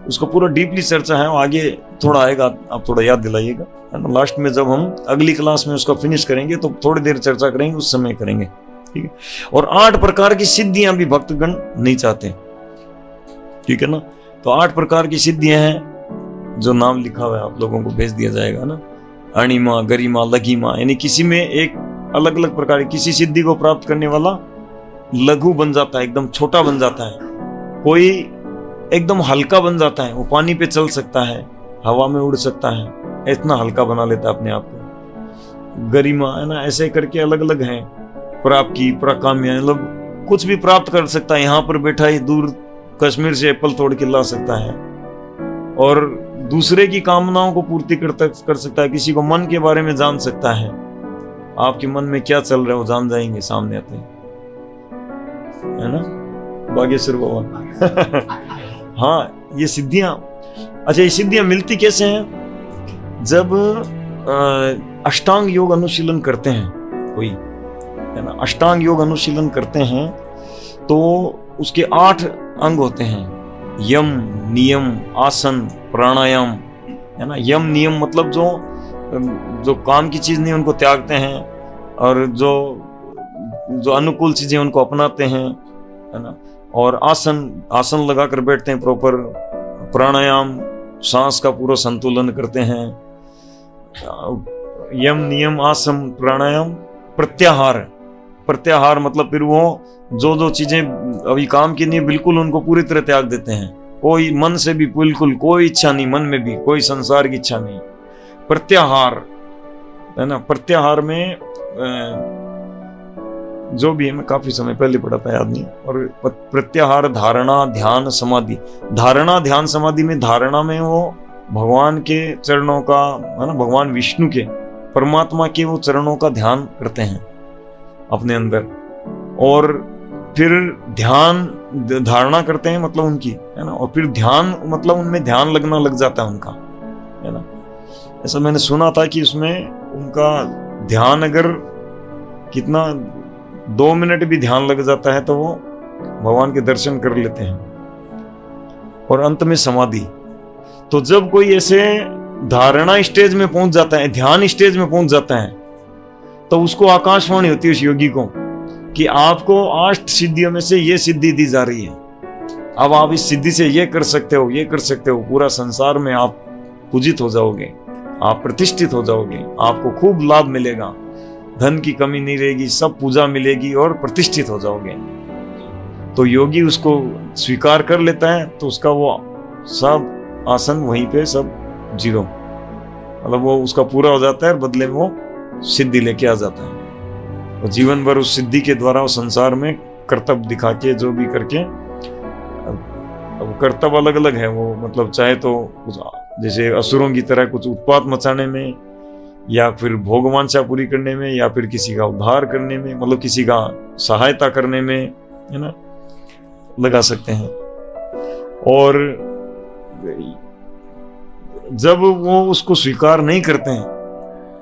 S1: उसको पूरा डीपली चर्चा है, आगे थोड़ा आएगा, आप थोड़ा याद दिलाइएगा, है ना। लास्ट में जब हम अगली क्लास में उसको फिनिश करेंगे तो थोड़ी देर चर्चा करेंगे, उस समय करेंगे, ठीक है। और 8 प्रकार की सिद्धियां भी भक्तगण नहीं चाहते, ठीक है ना। तो 8 प्रकार की सिद्धियां हैं, जो नाम लिखा हुआ है आप लोगों को भेज दिया जाएगा ना। अणिमा, गरिमा, लघिमा, यानी किसी में एक अलग अलग प्रकार, किसी सिद्धि को प्राप्त करने वाला लघु बन जाता है, एकदम छोटा बन जाता है, कोई एकदम हल्का बन जाता है, वो पानी पे चल सकता है, हवा में उड़ सकता है, इतना हल्का बना लेता है अपने आप को। गरिमा, है ना, ऐसे करके अलग अलग हैं। प्राप्त की, प्रकाम्य, मतलब कुछ भी प्राप्त कर सकता है, यहाँ पर बैठा ही दूर कश्मीर से एप्पल तोड़ के ला सकता है, और दूसरे की कामनाओं को पूर्ति कर सकता है, किसी को मन के बारे में जान सकता है, आपके मन में क्या चल रहा है वो जान जाएंगे सामने आते हैं, है ना, बागेश्वर बाबा। हाँ, ये सिद्धियां, अच्छा ये सिद्धियां मिलती कैसे हैं? जब अष्टांग योग अनुशीलन करते हैं कोई, है ना, अष्टांग योग अनुशीलन करते हैं तो उसके 8 अंग होते हैं, यम, नियम, आसन, प्राणायाम, है ना। यम नियम मतलब जो काम की चीज नहीं उनको त्यागते हैं, और जो अनुकूल चीजें उनको अपनाते हैं, है ना। और आसन लगा कर बैठते हैं प्रॉपर। प्राणायाम, सांस का पूरा संतुलन करते हैं। यम, नियम, आसन, प्राणायाम। प्रत्याहार मतलब फिर वो जो चीजें अभी काम की नहीं बिल्कुल उनको पूरी तरह त्याग देते हैं, कोई मन से भी बिल्कुल कोई इच्छा नहीं, मन में भी कोई संसार की इच्छा नहीं। प्रत्याहार, है ना। प्रत्याहार में जो भी है, मैं काफी समय पहले पढ़ा था, याद नहीं। और प्रत्याहार, धारणा, ध्यान, समाधि। धारणा, ध्यान, समाधि में धारणा में वो भगवान के चरणों का, है ना, भगवान विष्णु के, परमात्मा के वो चरणों का ध्यान करते हैं अपने अंदर। और फिर ध्यान, धारणा करते हैं मतलब उनकी, है ना। और फिर ध्यान मतलब उनमें ध्यान लगना लग जाता है उनका, है ना। ऐसा मैंने सुना था कि उसमें उनका ध्यान अगर कितना 2 मिनट भी ध्यान लग जाता है तो वो भगवान के दर्शन कर लेते हैं। और अंत में समाधि। तो जब कोई ऐसे धारणा स्टेज में पहुंच जाता है, ध्यान स्टेज में पहुंच जाता है, तो उसको आकाशवाणी होती है उस योगी को कि आपको 8 सिद्धियों में से ये सिद्धि दी जा रही है, अब आप इस सिद्धि से ये कर सकते हो, ये कर सकते हो, पूरा संसार में आप पूजित हो जाओगे, आप प्रतिष्ठित हो जाओगे, आपको खूब लाभ मिलेगा, धन की कमी नहीं रहेगी, सब पूजा मिलेगी और प्रतिष्ठित हो जाओगे। तो योगी उसको स्वीकार कर लेता है, तो उसका वो सब आसन वहीं पे सब जीरो, मतलब वो उसका पूरा हो जाता है और बदले में वो सिद्धि लेके आ जाता है। और जीवन भर उस सिद्धि के द्वारा वो संसार में कर्तव्य दिखा के जो भी करके, अब कर्तव्य अलग अलग है वो, मतलब चाहे तो जैसे असुरों की तरह कुछ उत्पात मचाने में, या फिर भोगवांछा पूरी करने में, या फिर किसी का उद्धार करने में, मतलब किसी का सहायता करने में, है ना, लगा सकते हैं। और जब वो उसको स्वीकार नहीं करते हैं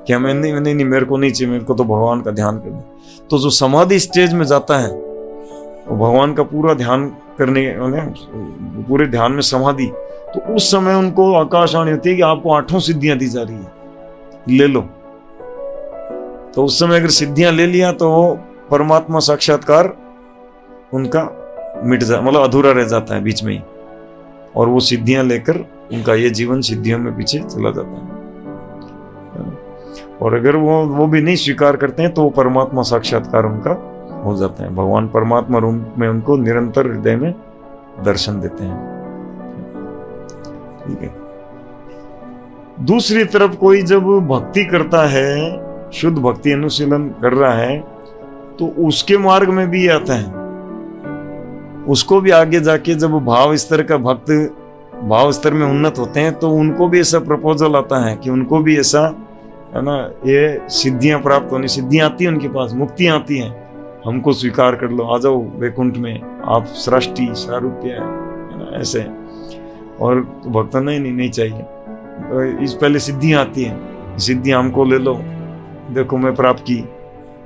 S1: कि मैं नहीं मेरे को नहीं चाहिए, मेरे को तो भगवान का ध्यान करना, तो जो समाधि स्टेज में जाता है वो भगवान का पूरा ध्यान करने, पूरे ध्यान में समाधि, तो उस समय उनको आकाशवाणी होती है कि आपको 8 सिद्धियां दी जा रही है, ले लो। तो उस समय अगर सिद्धियां ले लिया तो वो परमात्मा साक्षात्कार उनका मिट जा, मतलब अधूरा रह जाता है बीच में ही, और वो सिद्धियां लेकर उनका ये जीवन सिद्धियों में पीछे चला जाता है। और अगर वो भी नहीं स्वीकार करते हैं तो वो परमात्मा साक्षात्कार उनका हो जाता है, भगवान परमात्मा रूप में उनको निरंतर हृदय में दर्शन देते हैं। ठीक है। दूसरी तरफ कोई जब भक्ति करता है, शुद्ध भक्ति अनुशीलन कर रहा है, तो उसके मार्ग में भी आता है, उसको भी आगे जाके जब भाव स्तर का भक्त भाव स्तर में उन्नत होते हैं, तो उनको भी ऐसा प्रपोजल आता है कि उनको भी ऐसा, है ना, ये सिद्धियां प्राप्त होनी, सिद्धियां आती है उनके पास, मुक्तियां आती हैं, हमको स्वीकार कर लो, आ जाओ वैकुंठ में, आप सृष्टि सारूप्य है ना, ऐसे। और भक्त नहीं चाहिए, इस पहले सिद्धियां आती हैं, सिद्धियां हमको ले लो, देखो मैं प्राप्त की,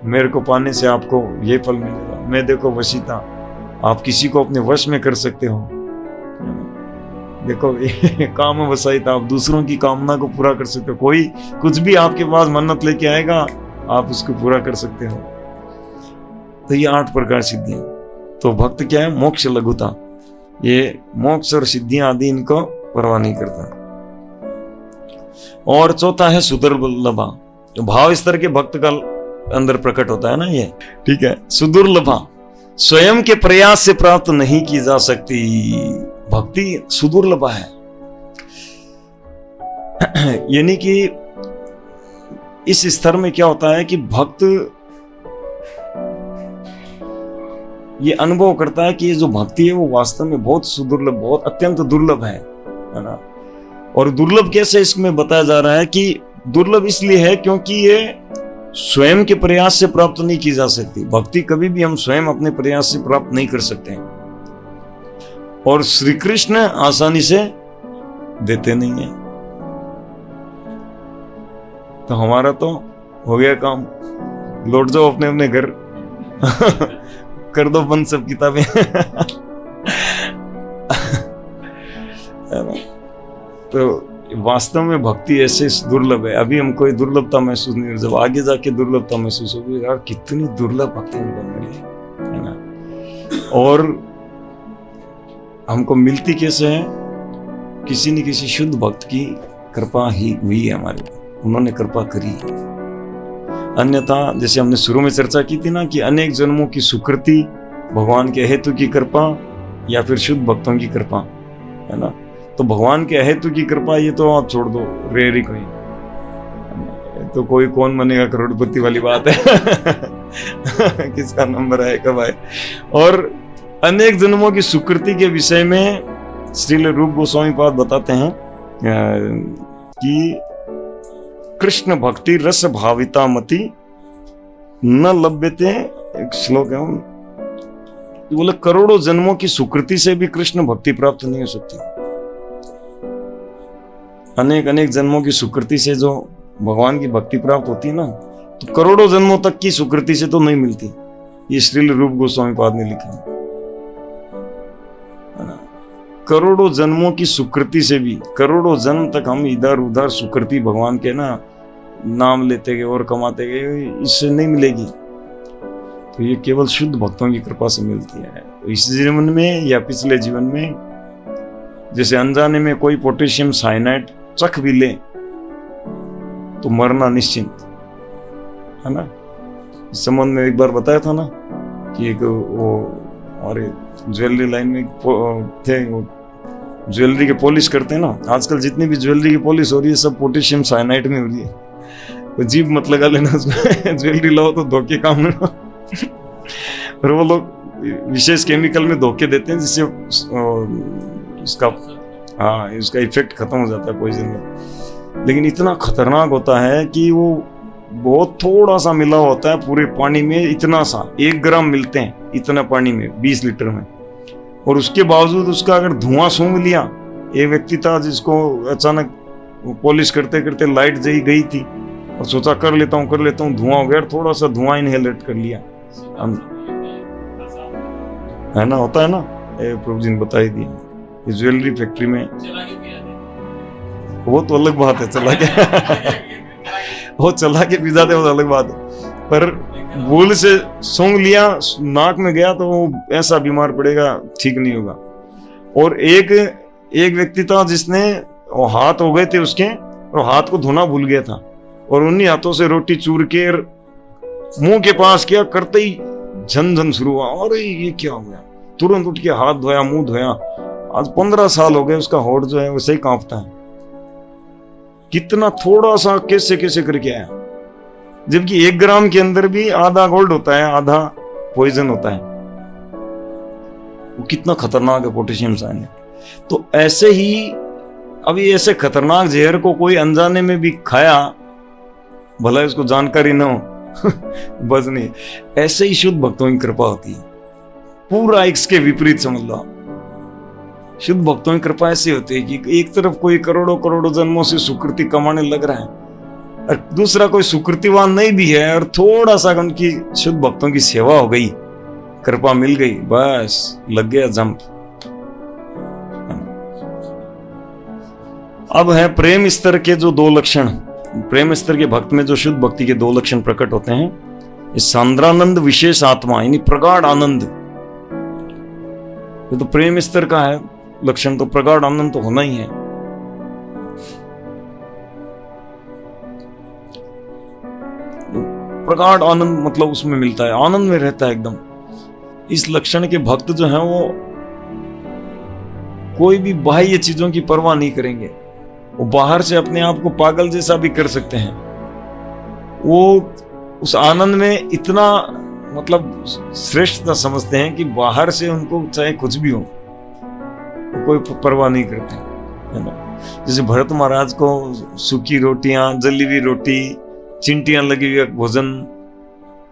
S1: मेरे को पाने से आपको ये फल मिलेगा, मैं देखो वशीता, आप किसी को अपने वश में कर सकते हो, देखो काम वसाइता, आप दूसरों की कामना को पूरा कर सकते हो, कोई कुछ भी आपके पास मन्नत लेके आएगा आप उसको पूरा कर सकते हो। तो ये 8 प्रकार सिद्धियां। तो भक्त क्या है, मोक्ष लघुता, ये मोक्ष और सिद्धियां आदि इनको परवाह नहीं करता। और चौथा है सुदुर्लभा, जो भाव स्तर के भक्त का अंदर प्रकट होता है ना ये, ठीक है। सुदुर्लभा, स्वयं के प्रयास से प्राप्त नहीं की जा सकती भक्ति, सुदुर्लभा है। यानी कि इस स्तर में क्या होता है कि भक्त ये अनुभव करता है कि ये जो भक्ति है वो वास्तव में बहुत सुदुर्लभ, बहुत अत्यंत दुर्लभ है ना। और दुर्लभ कैसे इसमें बताया जा रहा है कि दुर्लभ इसलिए है क्योंकि ये स्वयं के प्रयास से प्राप्त नहीं की जा सकती। भक्ति कभी भी हम स्वयं अपने प्रयास से प्राप्त नहीं कर सकते हैं, और श्री कृष्ण आसानी से देते नहीं है। तो हमारा तो हो गया काम, लौट जाओ अपने अपने घर कर दो बंद सब किताबें तो वास्तव में भक्ति ऐसे दुर्लभ है। अभी हमको दुर्लभता महसूस नहीं, जब आगे जाके दुर्लभता महसूस होगी, यार कितनी दुर्लभ भक्ति बन रही है ना। और हमको मिलती कैसे है, किसी न किसी शुद्ध भक्त की कृपा ही हुई है हमारे ऊपर, उन्होंने कृपा करी। अन्यथा जैसे हमने शुरू में चर्चा की थी ना कि अनेक जन्मों की सुकृति, भगवान के हेतु की कृपा, या फिर शुद्ध भक्तों की कृपा, है ना। तो भगवान के हेतु की कृपा ये तो आप छोड़ दो, रेयर ही कोई, तो कोई कौन बनेगा करोड़पति वाली बात है किसका नंबर आए कब आए। और अनेक जन्मों की सुकृति के विषय में श्रील रूप गोस्वामी पाद बताते हैं कि कृष्ण भक्ति रस भाविता मति न लभ्यते, एक श्लोक है, बोले करोड़ों जन्मों की सुकृति से भी कृष्ण भक्ति प्राप्त नहीं हो सकती। अनेक अनेक जन्मों की सुकृति से जो भगवान की भक्ति प्राप्त होती है ना, तो करोड़ों जन्मों तक की सुकृति से तो नहीं मिलती। ये श्रील रूप गोस्वामी पाद ने लिखा है ना। करोड़ों जन्मों की सुकृति से भी, करोड़ों जन्म तक हम इधर उधर सुकृति भगवान के ना नाम लेते गए और कमाते गए, इससे नहीं मिलेगी। तो ये केवल शुद्ध भक्तों की कृपा से मिलती है। तो इस जीवन में या पिछले जीवन में, जैसे अनजाने में कोई पोटेशियम साइनाइड चख भी ले तो मरना निश्चिंत है ना। इस संबंध में एक बार बताया था ना कि एक वो हमारे ज्वेलरी लाइन में थे, वो ज्वेलरी के पॉलिश करते हैं ना। आजकल जितनी भी ज्वेलरी की पॉलिश हो रही है सब पोटेशियम साइनाइड में हो रही है। तो जीभ मत लगा लेना उसमें ज्वेलरी लाओ तो धोखे काम में ना। और वो लोग विशेष केमिकल में धोखे देते हैं जिससे उसका इफेक्ट खत्म हो जाता है पॉइजन में। लेकिन इतना खतरनाक होता है कि वो बहुत थोड़ा सा मिला होता है पूरे पानी में, इतना सा 1 ग्राम मिलते हैं इतना पानी में 20 लीटर में। और उसके बावजूद उसका अगर धुआं सूंघ लिया, एक व्यक्ति था जिसको अचानक पॉलिश करते करते लाइट जली गई थी और सोचा कर लेता हूँ, धुआं हो गया, थोड़ा सा धुआं इनहेलेट कर लिया, है ना, होता है ना। प्रभु जी ने बता ही दिया। ज्वेलरी फैक्ट्री में वो तो अलग बात है, चला के वो चला के पी जाते, वो तो अलग बात है। पर भूल से सूंघ लिया, नाक में गया तो वो ऐसा बीमार पड़ेगा, ठीक नहीं होगा। और एक व्यक्ति था जिसने वो हाथ हो गए थे उसके, और हाथ को धोना भूल गया था, और उन्हीं हाथों से रोटी चूर के मुंह के पास किया, करते ही झन शुरू हुआ। अरे ये क्या हो गया, तुरंत उठ के हाथ धोया, मुंह धोया। आज 15 साल हो गए, उसका होठ जो है वैसे ही कांपता है। कितना थोड़ा सा कैसे करके आया, जबकि 1 ग्राम के अंदर भी आधा गोल्ड होता है, आधा पॉइजन होता है। वो कितना खतरनाक है पोटेशियम साइनाइड। तो ऐसे ही अभी ऐसे खतरनाक जहर को कोई अनजाने में भी खाया, भला उसको जानकारी न हो बस नहीं। ऐसे ही शुद्ध भक्तों की कृपा होती है, पूरा इसके विपरीत समझ लो। शुद्ध भक्तों की कृपा ऐसी होती है कि एक तरफ कोई करोड़ों जन्मों से सुकृति कमाने लग रहा है, और दूसरा कोई सुकृतिवान नहीं भी है, और थोड़ा सा उनकी शुद्ध भक्तों की सेवा हो गई, कृपा मिल गई, बस लग गया जंप। अब है प्रेम स्तर के जो 2 लक्षण। प्रेम स्तर के भक्त में जो शुद्ध भक्ति के 2 लक्षण प्रकट होते हैं, इस सांद्रानंद विशेष आत्मा, यानी प्रगाढ़ आनंद। ये तो प्रेम स्तर का है लक्षण, तो प्रगाढ़ आनंद तो होना ही है। प्रगाढ़ आनंद मतलब उसमें मिलता है, आनंद में रहता है एकदम। इस लक्षण के भक्त जो हैं वो कोई भी बाह्य चीजों की परवाह नहीं करेंगे। वो बाहर से अपने आप को पागल जैसा भी कर सकते हैं, वो उस आनंद में इतना मतलब श्रेष्ठता समझते हैं कि बाहर से उनको चाहे कुछ भी हो, कोई परवाह नहीं करते, है ना। जैसे भरत महाराज को सूखी रोटियां, जली हुई रोटी, चिंटियां लगी हुई भोजन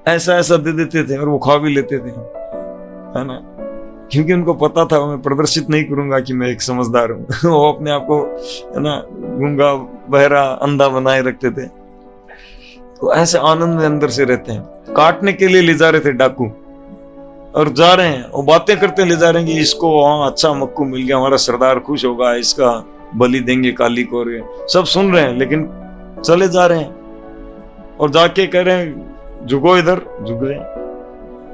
S1: ऐसा दे देते थे, और वो खा भी लेते थे, है ना, क्योंकि उनको पता था मैं प्रदर्शित नहीं करूंगा कि मैं एक समझदार हूं। वो अपने आप को, है ना, गूंगा, बहरा, अंधा बनाए रखते थे। तो ऐसे आनंद में अंदर से रहते हैं। काटने के लिए ले जा रहे थे डाकू, और जा रहे हैं, और बातें करते ले जा रहे हैं कि इसको अच्छा मक्कू मिल गया, हमारा सरदार खुश होगा, इसका बलि देंगे काली को। सब सुन रहे हैं, लेकिन चले जा रहे हैं, और जाके कह रहे हैं झुको, इधर झुक रहे हैं,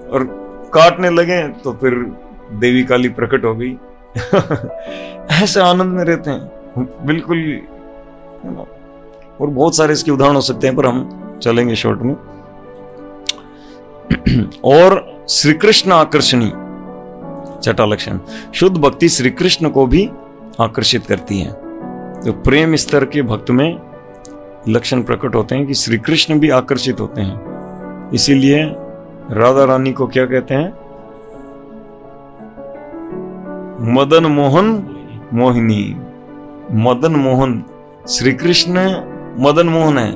S1: और काटने लगे तो फिर देवी काली प्रकट हो गई। ऐसे आनंद में रहते हैं बिल्कुल, है ना। और बहुत सारे इसके उदाहरण हो सकते हैं, पर हम चलेंगे शॉर्ट में। और श्री कृष्ण आकर्षणी, छठा लक्षण, शुद्ध भक्ति श्री कृष्ण को भी आकर्षित करती है। तो प्रेम स्तर के भक्त में लक्षण प्रकट होते हैं कि श्री कृष्ण भी आकर्षित होते हैं। इसीलिए राधा रानी को क्या कहते हैं, मदन मोहन मोहिनी। मदन मोहन, श्री कृष्ण मदन मोहन है।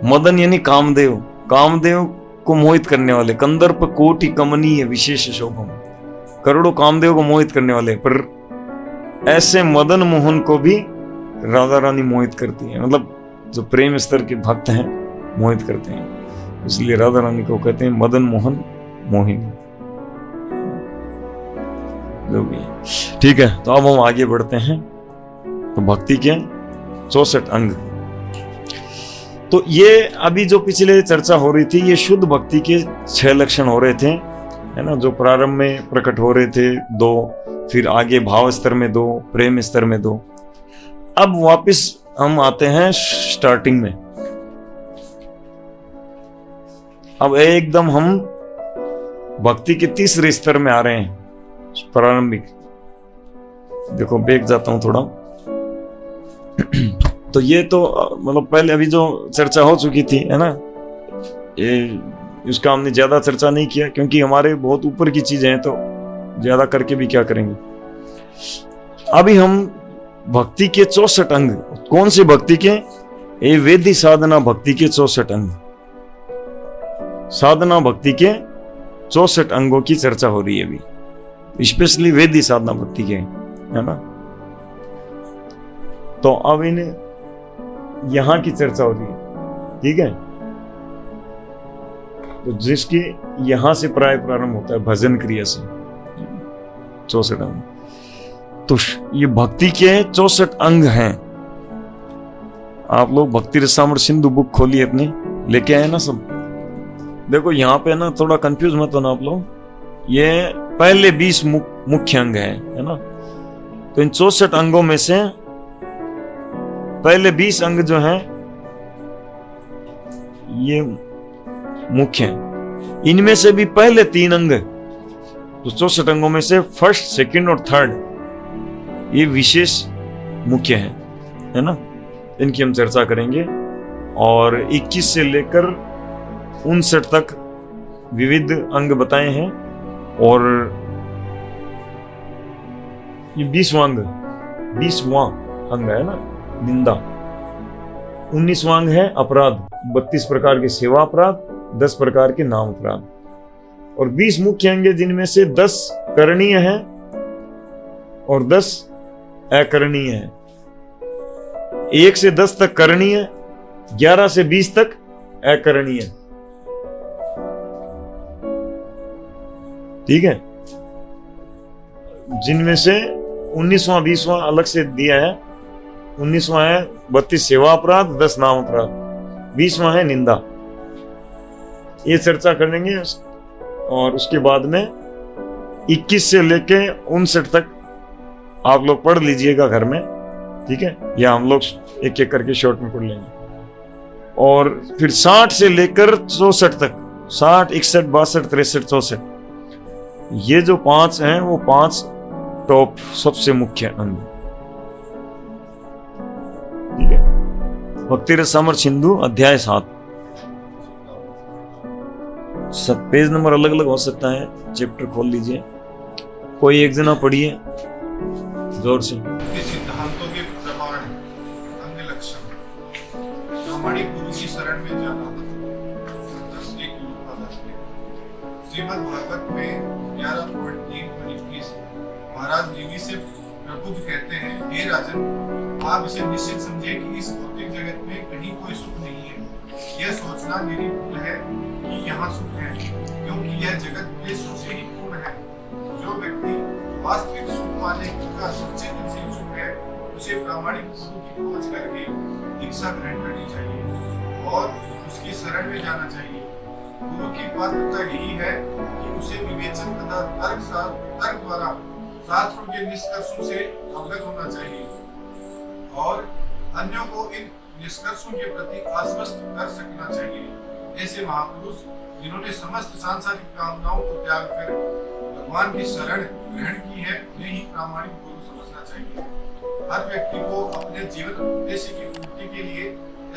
S1: मदन यानी कामदेव, कामदेव को मोहित करने वाले, कंदर्प कोटि कमनीय विशेष शोभम, करोड़ों कामदेव को मोहित करने वाले। पर ऐसे मदन मोहन को भी राधा रानी मोहित करती है, मतलब जो प्रेम स्तर के भक्त हैं मोहित करते हैं। इसलिए राधा रानी को कहते हैं मदन मोहन मोहिनी, जो भी है। ठीक है, तो अब हम आगे बढ़ते हैं। तो भक्ति के 64 अंग। तो ये अभी जो पिछले चर्चा हो रही थी, ये शुद्ध भक्ति के 6 लक्षण हो रहे थे, है ना, जो प्रारंभ में प्रकट हो रहे थे 2, फिर आगे भाव स्तर में 2, प्रेम स्तर में 2। अब वापस हम आते हैं स्टार्टिंग में। अब एकदम हम भक्ति के तीसरे स्तर में आ रहे हैं, प्रारंभिक। देखो बैक जाता हूं थोड़ा। तो ये तो मतलब पहले अभी जो चर्चा हो चुकी थी, है ना, ये इसका हमने ज्यादा चर्चा नहीं किया, क्योंकि हमारे बहुत ऊपर की चीजें हैं, तो ज्यादा करके भी क्या करेंगे। अभी हम भक्ति के 64 अंग, कौन से भक्ति के, ये वेदी साधना भक्ति के 64 अंग, साधना भक्ति के 64 अंगों की चर्चा हो रही है अभी, स्पेशली वेदी साधना भक्ति के, है ना। तो अब इन यहां की चर्चा हो रही है, ठीक है। तो जिसकी यहां से प्राय प्रारंभ होता है भजन क्रिया से 64 अंग। तो ये भक्ति के 64 अंग हैं। आप लोग भक्ति रसामृत सिंधु बुक खोलिए अपनी, लेके आए ना सब। देखो यहाँ पे ना थोड़ा कंफ्यूज मत होना आप लोग, ये पहले 20 मुख्य अंग है ना। तो इन 64 अंगों में से पहले 20 अंग जो हैं ये मुख्य हैं। इनमें से भी पहले 3 अंग, तो 64 अंगों में से फर्स्ट, सेकंड और थर्ड, ये विशेष मुख्य है ना। इनकी हम चर्चा करेंगे। और 21 से लेकर 59 तक विविध अंग बताए हैं। और ये 20वां अंग है ना, निंदा। 19वां अंग है अपराध, 32 प्रकार के सेवा अपराध, 10 प्रकार के नाम अपराध। और 20 मुख्य अंग जिनमें से 10 करणीय है और 10 अकरणीय है। 1 से 10 तक करणीय, 11 से 20 तक अकरणीय, ठीक है। जिनमें से 19वां 20वां अलग से दिया है। 19वां है 32 सेवा अपराध, 10 नाम अपराध, 20वां है निंदा। ये चर्चा करेंगे। और उसके बाद में 21 से लेके 59 तक आप लोग पढ़ लीजिएगा घर में, ठीक है, या हम लोग एक एक करके शॉर्ट में पढ़ लेंगे। और फिर 60 से लेकर 64 तक, 60, 61, 62, 63, 64, ये जो 5 हैं वो 5 टॉप सबसे मुख्य अंग, ठीक है। भक्ति रसामृत सिंधु अध्याय 7, सब पेज नंबर अलग अलग हो सकता है, चैप्टर खोल लीजिए। कोई एक जना पढ़िए जोर से।
S2: सिद्धांतों के प्रमाण, अंग लक्षण, प्रामाणिक गुरु की शरण में जाना। श्रीमद् भागवत में 11.1-21 महाराज जीवी से प्रबुद्ध कहते हैं, हे राजन, आप इसे निश्चित समझे कि इस भौतिक जगत में कहीं कोई सुख नहीं है। यह सोचना मेरी भूल है कि यहाँ सुख है, क्योंकि यह जगत क्लेशों से ही पूर्ण है। जो व्यक्ति वास्तविक सुख पाने का सच्चे दिल से इच्छुक है, उसे प्रामाणिक गुरु की खोज करके दीक्षा ग्रहण करनी चाहिए और उसकी शरण में जाना चाहिए। गुरु की पात्रता यही है कि उसे विवेचन तथा तर्क द्वारा शास्त्रों के निष्कर्षों से अवगत होना चाहिए और अन्यों को इन निष्कर्षों के प्रति आश्वस्त कर सकना चाहिए। ऐसे महापुरुष जिन्होंने समस्त सांसारिक कामनाओं को त्याग कर भगवान की शरण ग्रहण की है, उन्हें ही प्रामाणिक गुरु समझना चाहिए। हर व्यक्ति को अपने जीवन उद्देश्य की पूर्ति के लिए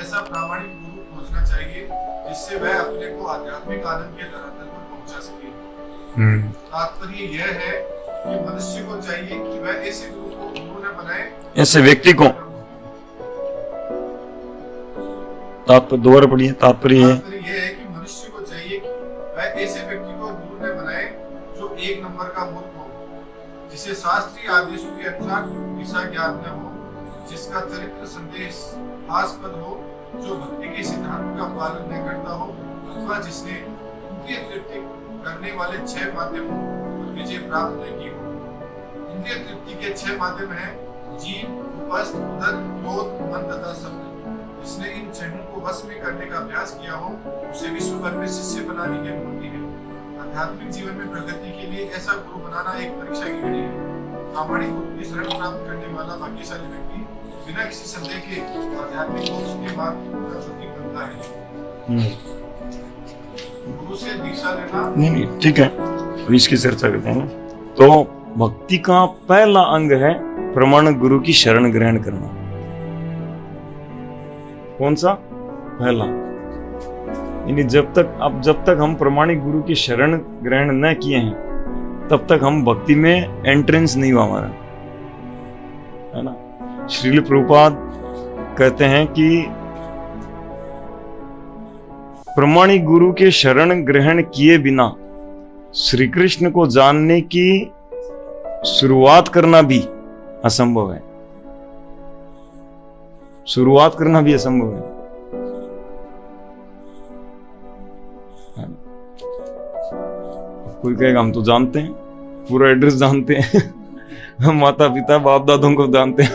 S2: ऐसा प्रामाणिक गुरु खोजना चाहिए जिससे वह अपने को आध्यात्मिक आनंद के धरातल पर पहुंचा सके। तात्पर्य यह है कि मनुष्य को चाहिए कि वह ऐसे गुरु को गुरु न बनाए,
S1: ऐसे व्यक्ति को, दोबारा पढ़िए। तात्पर्य यह
S2: है कि मनुष्य को चाहिए कि वह ऐसे व्यक्ति को गुरु न बनाए जो 1 नंबर का मूर्ख हो, जिसे शास्त्रीय आदेशों के अनुसार दिशा ज्ञात न हो, जिसका चरित्र संदेहास्पद हो, जो भक्ति के सिद्धांत का पालन न करता हो, अथवा जिसने इंद्रिय तृप्ति करने वाले 6 माध्यमों पर विजय प्राप्त नहीं की हो। इंद्रिय तृप्ति के 6 माध्यम हैं जीव, उपस्थ, उदर, क्रोध, मन तथा शब्द। जिसने इन 6 को वश में करने का अभ्यास किया हो उसे विश्व भर में शिष्य बनाने की अनुमति है। आध्यात्मिक जीवन में प्रगति के लिए ऐसा गुरु बनाना एक परीक्षा की घड़ी है। प्रामाणिक गुरु की शरण प्राप्त करने वाला भाग्यशाली व्यक्ति बिना किसी संदेह के आध्यात्मिक मोक्ष के मार्ग का प्रतीक बनता है। गुरु से दीक्षा लेना
S1: नहीं ठीक है, तो इसकी चर्चा करते हैं ना। तो भक्ति का पहला अंग है प्रमाणिक गुरु की शरण ग्रहण करना। कौन सा? पहला। यानी जब तक हम प्रमाणिक गुरु की शरण ग्रहण न किए हैं तब तक हम भक्ति में एंट्रेंस नहीं हुआ हमारा, है ना। श्रील प्रभुपाद कहते हैं कि प्रमाणिक गुरु के शरण ग्रहण किए बिना श्री कृष्ण को जानने की शुरुआत करना भी असंभव है। शुरुआत करना भी असंभव है। कोई कहेगा हम तो जानते हैं, पूरा एड्रेस जानते हैं, हम माता पिता बाप दादों को जानते हैं,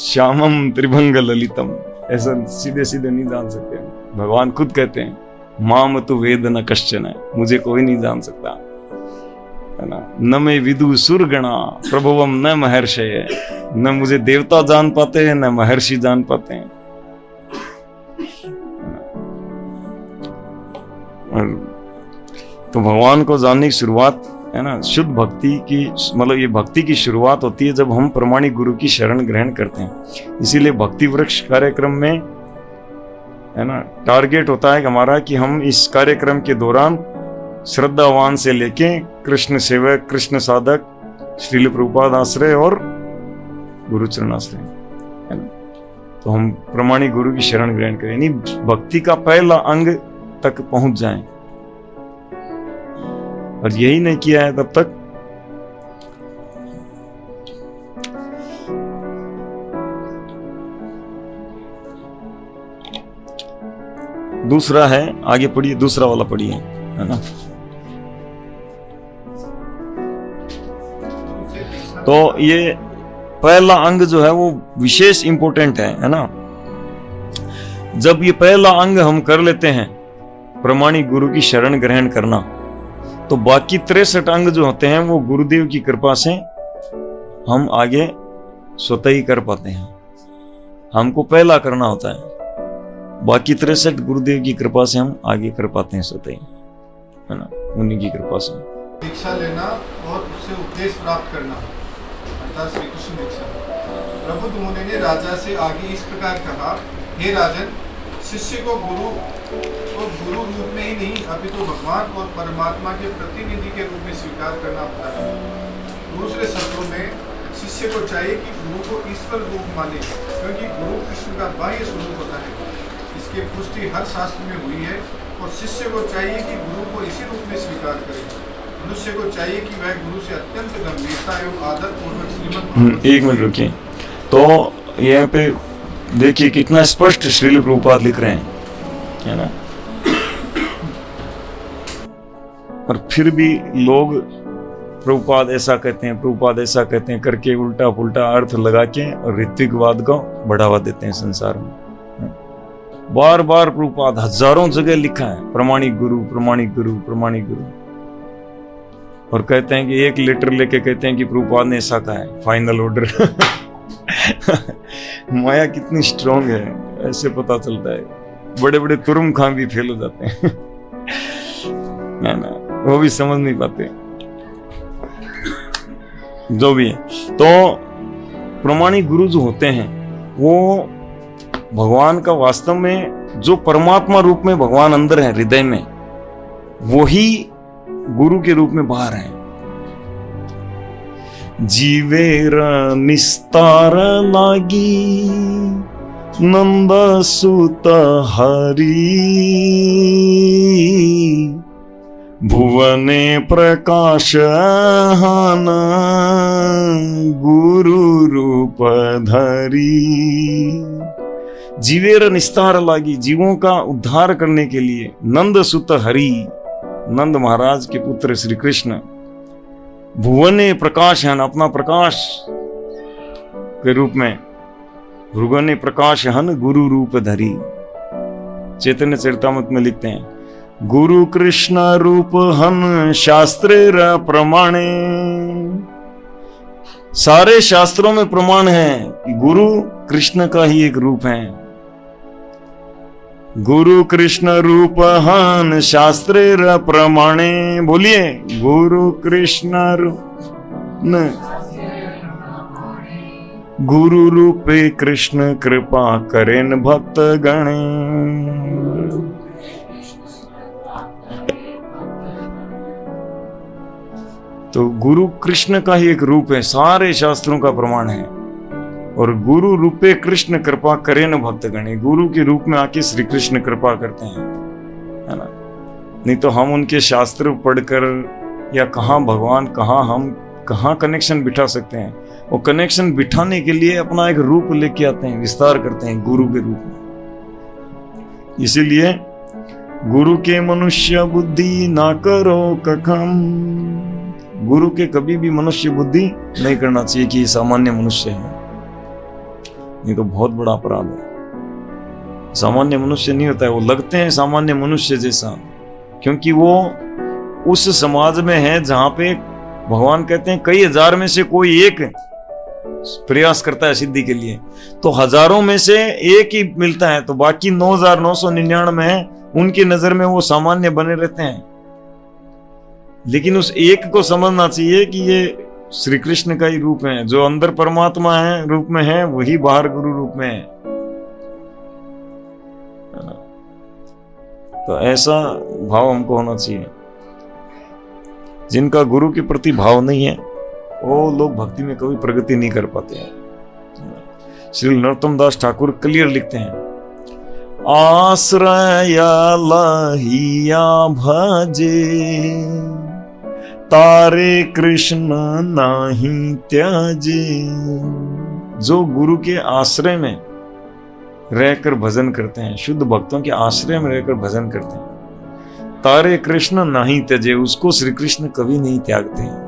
S1: श्यामम त्रिभंग ललितम, ऐसा सीधे सीधे नहीं जान सकते। भगवान खुद कहते हैं माम तु वेद न कश्चन है, मुझे कोई नहीं जान सकता, है ना। न मैं विदु सुरगणा प्रभुवम न महर्षय, न मुझे देवता जान पाते हैं न महर्षि जान पाते हैं। तो भगवान को जानने की शुरुआत, है ना, शुद्ध भक्ति की, मतलब ये भक्ति की शुरुआत होती है जब हम प्रमाणिक गुरु की शरण ग्रहण करते हैं। इसीलिए भक्ति वृक्ष कार्यक्रम में, है ना, टारगेट होता है हमारा कि हम इस कार्यक्रम के दौरान श्रद्धावान से लेके कृष्ण सेवक, कृष्ण साधक, श्रील प्रभुपाद आश्रय और गुरुचरण आश्रय, है ना, तो हम प्रमाणिक गुरु की शरण ग्रहण करें, यानी भक्ति का पहला अंग तक पहुंच जाएं। और यही नहीं किया है तब तक दूसरा है, आगे पढ़िए, दूसरा वाला पढ़िए, है ना। तो ये पहला अंग जो है वो विशेष इंपॉर्टेंट है ना। जब ये पहला अंग हम कर लेते हैं, प्रमाणिक गुरु की शरण ग्रहण करना, तो बाकी 63 अंग जो होते हैं वो गुरुदेव की कृपा से हम आगे स्वतः ही कर पाते हैं। हमको पहला करना होता है, बाकी 63 गुरुदेव की कृपा से हम आगे कर पाते हैं स्वतः ही, है ना, उन्हीं की कृपा से।
S2: दीक्षा लेना और उससे उपदेश प्राप्त करना, अर्थात श्री कृष्ण दीक्षा। प्रबुद्ध मुनि ने राजा से आगे इस प्रकार कहा, हे राजन, शिष्य को गुरु रूप में ही नहीं अपितु भगवान और परमात्मा के प्रतिनिधि के रूप में स्वीकार करना पड़ता है। दूसरे शब्दों में शिष्य को चाहिए कि गुरु को ईश्वर रूप माने, क्योंकि गुरु कृष्ण का बाह्य स्वरूप होता है। इसकी पुष्टि हर शास्त्र में हुई है। और शिष्य को चाहिए कि गुरु को इसी रूप में स्वीकार करे। मनुष्य को चाहिए कि वह गुरु से अत्यंत गंभीरता एवं आदर पूर्वक श्रीमद्।
S1: एक मिनट रुकिए, तो यहाँ पे देखिए कितना स्पष्ट श्रील प्रभुपाद लिख रहे हैं, है ना। और फिर भी लोग प्रभुपाद ऐसा कहते हैं, प्रभुपाद ऐसा कहते हैं करके उल्टा पुल्टा अर्थ लगा के और ऋत्विकवाद को बढ़ावा देते हैं संसार में। बार बार प्रभुपाद हजारों जगह लिखा है प्रमाणिक गुरु, प्रमाणिक गुरु, प्रमाणिक गुरु, और कहते हैं कि एक लेटर लेके कहते हैं कि प्रभुपाद ने ऐसा कहा है, फाइनल ऑर्डर। माया कितनी स्ट्रांग है ऐसे पता चलता है। बड़े बड़े तुरुम खां भी फेल हो जाते हैं, है ना, वो भी समझ नहीं पाते। जो भी है, तो प्रमाणिक गुरु जो होते हैं वो भगवान का वास्तव में जो परमात्मा रूप में भगवान अंदर है हृदय में, वो ही गुरु के रूप में बाहर है। जीवेर निस्तार लागी नंद सुत हरि, भुवने प्रकाश हान गुरु रूप धरी, जीवेर निस्तार लागी, जीवों का उद्धार करने के लिए नंद सुत हरि, नंद महाराज के पुत्र श्री कृष्ण भुवने प्रकाश हन, अपना प्रकाश के रूप में भुवने प्रकाश हन गुरु रूप धरी। चैतन्य चरितामृत में लिखते हैं, गुरु कृष्ण रूप हन शास्त्र प्रमाणे। सारे शास्त्रों में प्रमाण है कि गुरु कृष्ण का ही एक रूप है। गुरु कृष्ण रूप हन शास्त्र प्रमाणे। बोलिए, गुरु कृष्ण रूप न गुरु रूपे कृष्ण कृपा करेन भक्त गणे। तो गुरु कृष्ण का ही एक रूप है, सारे शास्त्रों का प्रमाण है। और गुरु रूपे कृष्ण कृपा करेन भक्त गणे, गुरु के रूप में आके श्री कृष्ण कृपा करते हैं, है ना। नहीं तो हम उनके शास्त्र पढ़कर या कहाँ भगवान कहाँ हम कहाँ कनेक्शन बिठा सकते हैं। वो कनेक्शन बिठाने के लिए अपना एक रूप लेके आते हैं, विस्तार करते हैं गुरु के रूप में। इसीलिए गुरु के मनुष्य बुद्धि ना करो कखम, गुरु के कभी भी मनुष्य बुद्धि नहीं करना चाहिए कि ये सामान्य मनुष्य है, नहीं तो बहुत बड़ा अपराध है। सामान्य मनुष्य नहीं होता है, वो लगते हैं सामान्य मनुष्य जैसा, क्योंकि वो उस समाज में है जहां पे भगवान कहते हैं कई हजार में से कोई एक प्रयास करता है सिद्धि के लिए, तो हजारों में से एक ही मिलता है, तो बाकी 9,999 है, उनकी नजर में वो सामान्य बने रहते हैं। लेकिन उस एक को समझना चाहिए कि ये श्री कृष्ण का ही रूप है, जो अंदर परमात्मा है रूप में है, वही बाहर गुरु रूप में है। तो ऐसा भाव हमको होना चाहिए। जिनका गुरु के प्रति भाव नहीं है वो लोग भक्ति में कभी प्रगति नहीं कर पाते हैं। श्री नरोत्तम दास ठाकुर क्लियर लिखते हैं, आश्रय लहिया भजे तारे कृष्ण नाही त्याजे। जो गुरु के आश्रय में रहकर भजन करते हैं, शुद्ध भक्तों के आश्रय में रहकर भजन करते हैं, तारे कृष्ण नहीं त्यजे, उसको श्री कृष्ण कभी नहीं त्यागते हैं।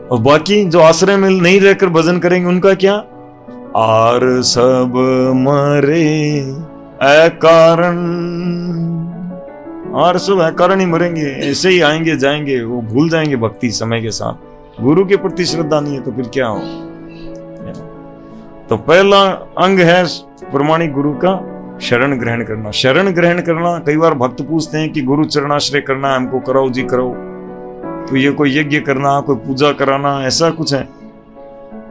S1: और बाकी जो आश्रय में नहीं रहकर भजन करेंगे उनका क्या? आर सब मरे अकारण, और सब अकारण ही मरेंगे, ऐसे ही आएंगे जाएंगे, वो भूल जाएंगे भक्ति समय के साथ। गुरु के प्रति श्रद्धा नहीं है तो फिर क्या हो। तो पहला अंग है प्रमाणिक गुरु का शरण ग्रहण करना। शरण ग्रहण करना, कई बार भक्त पूछते हैं कि गुरु चरणाश्रय करना है हमको, कराओ जी कराओ, तो ये कोई यज्ञ करना, कोई पूजा कराना, ऐसा कुछ है?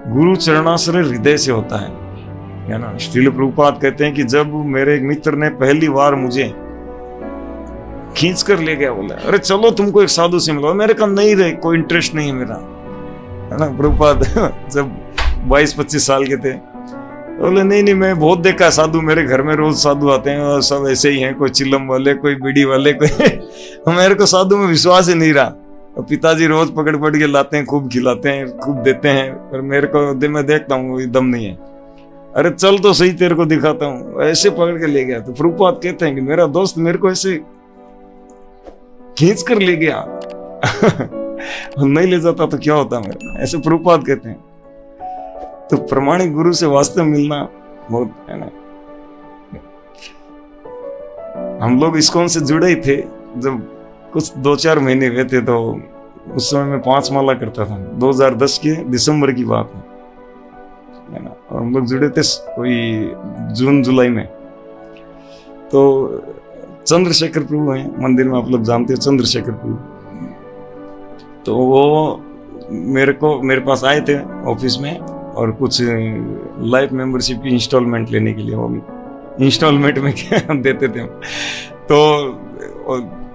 S1: गुरु चरणाश्रय हृदय से होता है ना। श्रील प्रभुपाद कहते हैं कि जब मेरे एक मित्र ने पहली बार मुझे खींच कर ले गया, बोला अरे चलो तुमको एक साधु से मिलो, मेरे का नहीं रहे, कोई इंटरेस्ट नहीं है मेरा, है ना। प्रभुपाद जब 22-25 साल के थे, बोले नहीं मैं बहुत देखा साधु, मेरे घर में रोज साधु आते हैं और सब ऐसे ही हैं, कोई चिल्लम वाले, कोई बीड़ी वाले, कोई मेरे को साधु में विश्वास ही नहीं रहा। और पिताजी रोज पकड़ के लाते हैं, खूब खिलाते हैं, खूब देते हैं, पर मेरे को मैं देखता हूँ दम नहीं है। अरे चल तो सही, तेरे को दिखाता हूँ, ऐसे पकड़ के ले गया। तो प्रभुपाद कहते हैं कि मेरा दोस्त मेरे को ऐसे खींच कर ले गया नहीं ले जाता तो क्या होता मेरा, ऐसे प्रभुपाद कहते हैं। तो प्रमाणिक गुरु से वास्तव मिलना बहुत है ना। हम लोग इस्कॉन से जुड़े ही थे, जब कुछ 2-4 महीने हुए थे, तो उस समय मैं 5 माला करता था। 2010 के दिसंबर की बात है ना। और हम लोग जुड़े थे कोई जून जुलाई में। तो चंद्रशेखर प्रभु हैं मंदिर में, आप लोग जानते हो चंद्रशेखर प्रभु। तो वो मेरे पास आए थे ऑफिस में, और कुछ लाइफ मेंबरशिप की इंस्टॉलमेंट लेने के लिए, वो भी इंस्टॉलमेंट में क्या देते थे। तो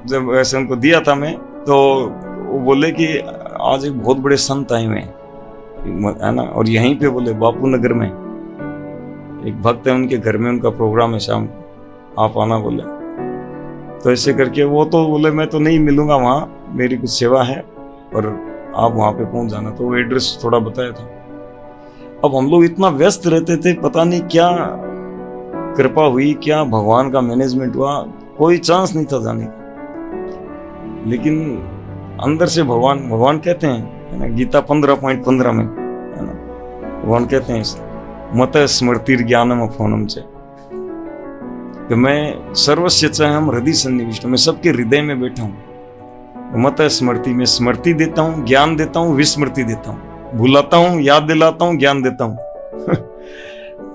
S1: जब ऐसे उनको दिया था मैं, तो वो बोले कि आज एक बहुत बड़े संत आए हुए हैं, है ना। और यहीं पे बोले बापू नगर में एक भक्त है, उनके घर में उनका प्रोग्राम है शाम, आप आना बोले। तो ऐसे करके वो तो बोले मैं तो नहीं मिलूंगा वहाँ, मेरी कुछ सेवा है, और आप वहाँ पे पहुँच जाना। तो वो एड्रेस थोड़ा बताया था। अब हम लोग इतना व्यस्त रहते थे, पता नहीं क्या कृपा हुई, क्या भगवान का मैनेजमेंट हुआ, कोई चांस नहीं था जाने का। लेकिन अंदर से भगवान कहते हैं, है ना, गीता 15.15 में, है ना, भगवान कहते हैं मत स्मृति ज्ञानम अफोनम च, कि मैं सर्वस्य चाहम हृदय सन्निविष्ट, मैं सबके हृदय में बैठा हूँ। मत स्मृति में स्मृति देता हूँ, ज्ञान देता हूँ, विस्मृति देता हूँ, भुलाता हूँ, याद दिलाता हूँ, ज्ञान देता हूँ।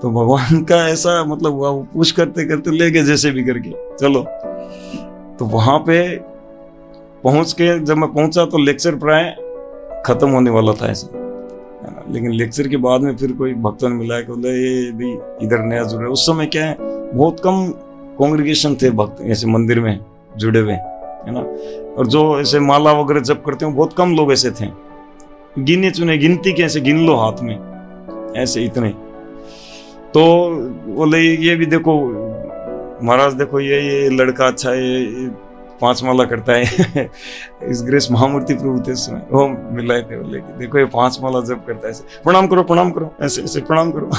S1: तो भगवान का ऐसा मतलब हुआ, वो पुश करते करते ले गए जैसे भी करके, चलो। तो वहां पे पहुंच के जब मैं पहुंचा तो लेक्चर प्राय खत्म होने वाला था ऐसा, है ना। लेकिन लेक्चर के बाद में फिर कोई भक्तों ने मिलाया कि बोले ये भी इधर नया जुड़े। उस समय क्या है, बहुत कम कांग्रेगेशन थे भक्त ऐसे मंदिर में जुड़े हुए, है ना। और जो ऐसे माला वगैरह जप करते हैं बहुत कम लोग ऐसे थे, गिने चुने, गिनती के ऐसे गिन लो हाथ में, ऐसे इतने। तो बोले ये भी देखो महाराज, देखो ये लड़का अच्छा है, ये 5 माला करता है। इस ग्रेस महामूर्ति प्रभु थे उसमें, वो मिलाए थे, बोले कि देखो ये 5 माला जब करता है, ऐसे प्रणाम करो, ऐसे ऐसे प्रणाम करो।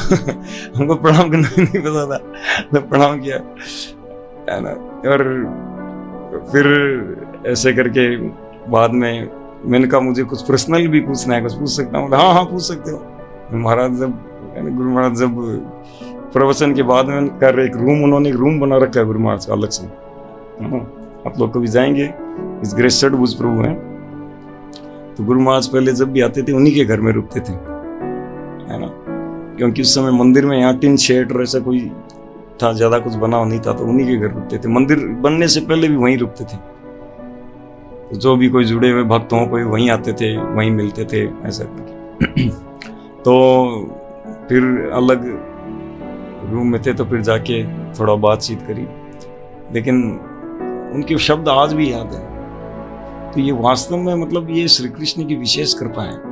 S1: हमको प्रणाम करना नहीं पता था, तो प्रणाम किया, है ना। और फिर ऐसे करके बाद में मैंने कहा मुझे कुछ पर्सनल भी पूछना है, कुछ पूछ सकता हूँ? हाँ पूछ सकते हो। महाराज जब, गुरु महाराज जब प्रवचन के बाद में कर एक रूम बना रखा है गुरु महाराज का अलग से, आप लोग कभी जाएंगे, इस ग्रेस षडभुज प्रभु हैं, तो गुरु महाराज पहले जब भी आते थे उन्हीं के घर में रुकते थे, है ना। क्योंकि उस समय मंदिर में यहाँ टिन शेड और ऐसा कोई था, ज्यादा कुछ बना नहीं था, तो उन्हीं के घर रुकते थे। मंदिर बनने से पहले भी वहीं रुकते थे, तो जो भी कोई जुड़े हुए भक्त हों कोई वहीं आते थे, वहीं मिलते थे, ऐसा करके। तो फिर अलग रूम में थे, तो फिर जाके थोड़ा बातचीत करी, लेकिन उनके शब्द आज भी याद है। तो ये वास्तव में मतलब ये श्री कृष्ण की विशेष कृपा है।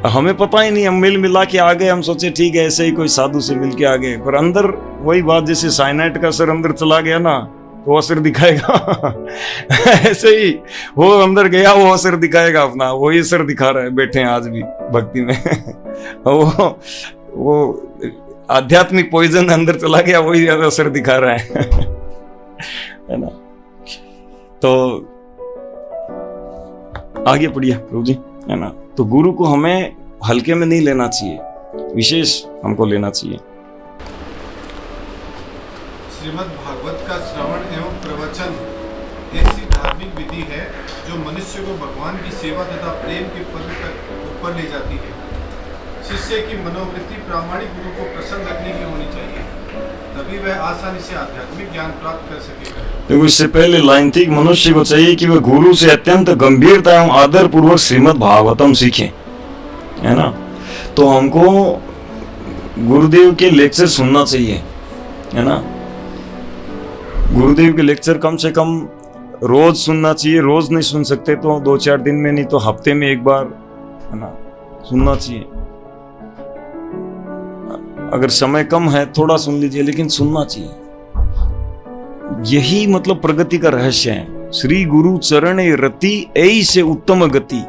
S1: हमें पता ही नहीं, हम मिल मिला के आ गए, हम सोचे ठीक है ऐसे ही कोई साधु से मिल के आ गए, पर अंदर वही बात, जैसे साइनाइड का असर अंदर चला गया ना तो असर दिखाएगा। ऐसे ही वो अंदर गया, वो असर दिखाएगा अपना, वही असर दिखा रहा है, बैठे हैं आज भी भक्ति में। वो आध्यात्मिक पॉइजन अंदर चला गया, वही असर दिखा रहा है। है ना। तो आगे पढ़िए प्रभु जी, है ना। तो गुरु को हमें हल्के में नहीं लेना चाहिए, विशेष हमको लेना चाहिए।
S2: श्रीमद् भागवत का श्रवण एवं प्रवचन ऐसी धार्मिक विधि है जो मनुष्य को भगवान की सेवा तथा प्रेम के पद तक ऊपर ले जाती है। शिष्य की मनोवृत्ति प्रामाणिक गुरु को प्रसन्न रखने की होनी चाहिए, तभी वह आसानी से आध्यात्मिक ज्ञान प्राप्त कर सकेगा।
S1: देखो इससे पहले लाइन थी, मनुष्य को चाहिए कि वह गुरु से अत्यंत गंभीरता एवं आदर पूर्वक श्रीमद् भागवतम सीखे, है ना। तो हमको गुरुदेव के लेक्चर सुनना चाहिए, है ना। गुरुदेव के लेक्चर कम से कम रोज सुनना चाहिए। रोज नहीं सुन सकते तो 2-4 दिन में, नहीं तो हफ्ते में एक बार, है ना, सुनना चाहिए। अगर समय कम है थोड़ा सुन लीजिए, लेकिन सुनना चाहिए। यही मतलब प्रगति का रहस्य है। श्री गुरु चरण रति ऐ से उत्तम गति,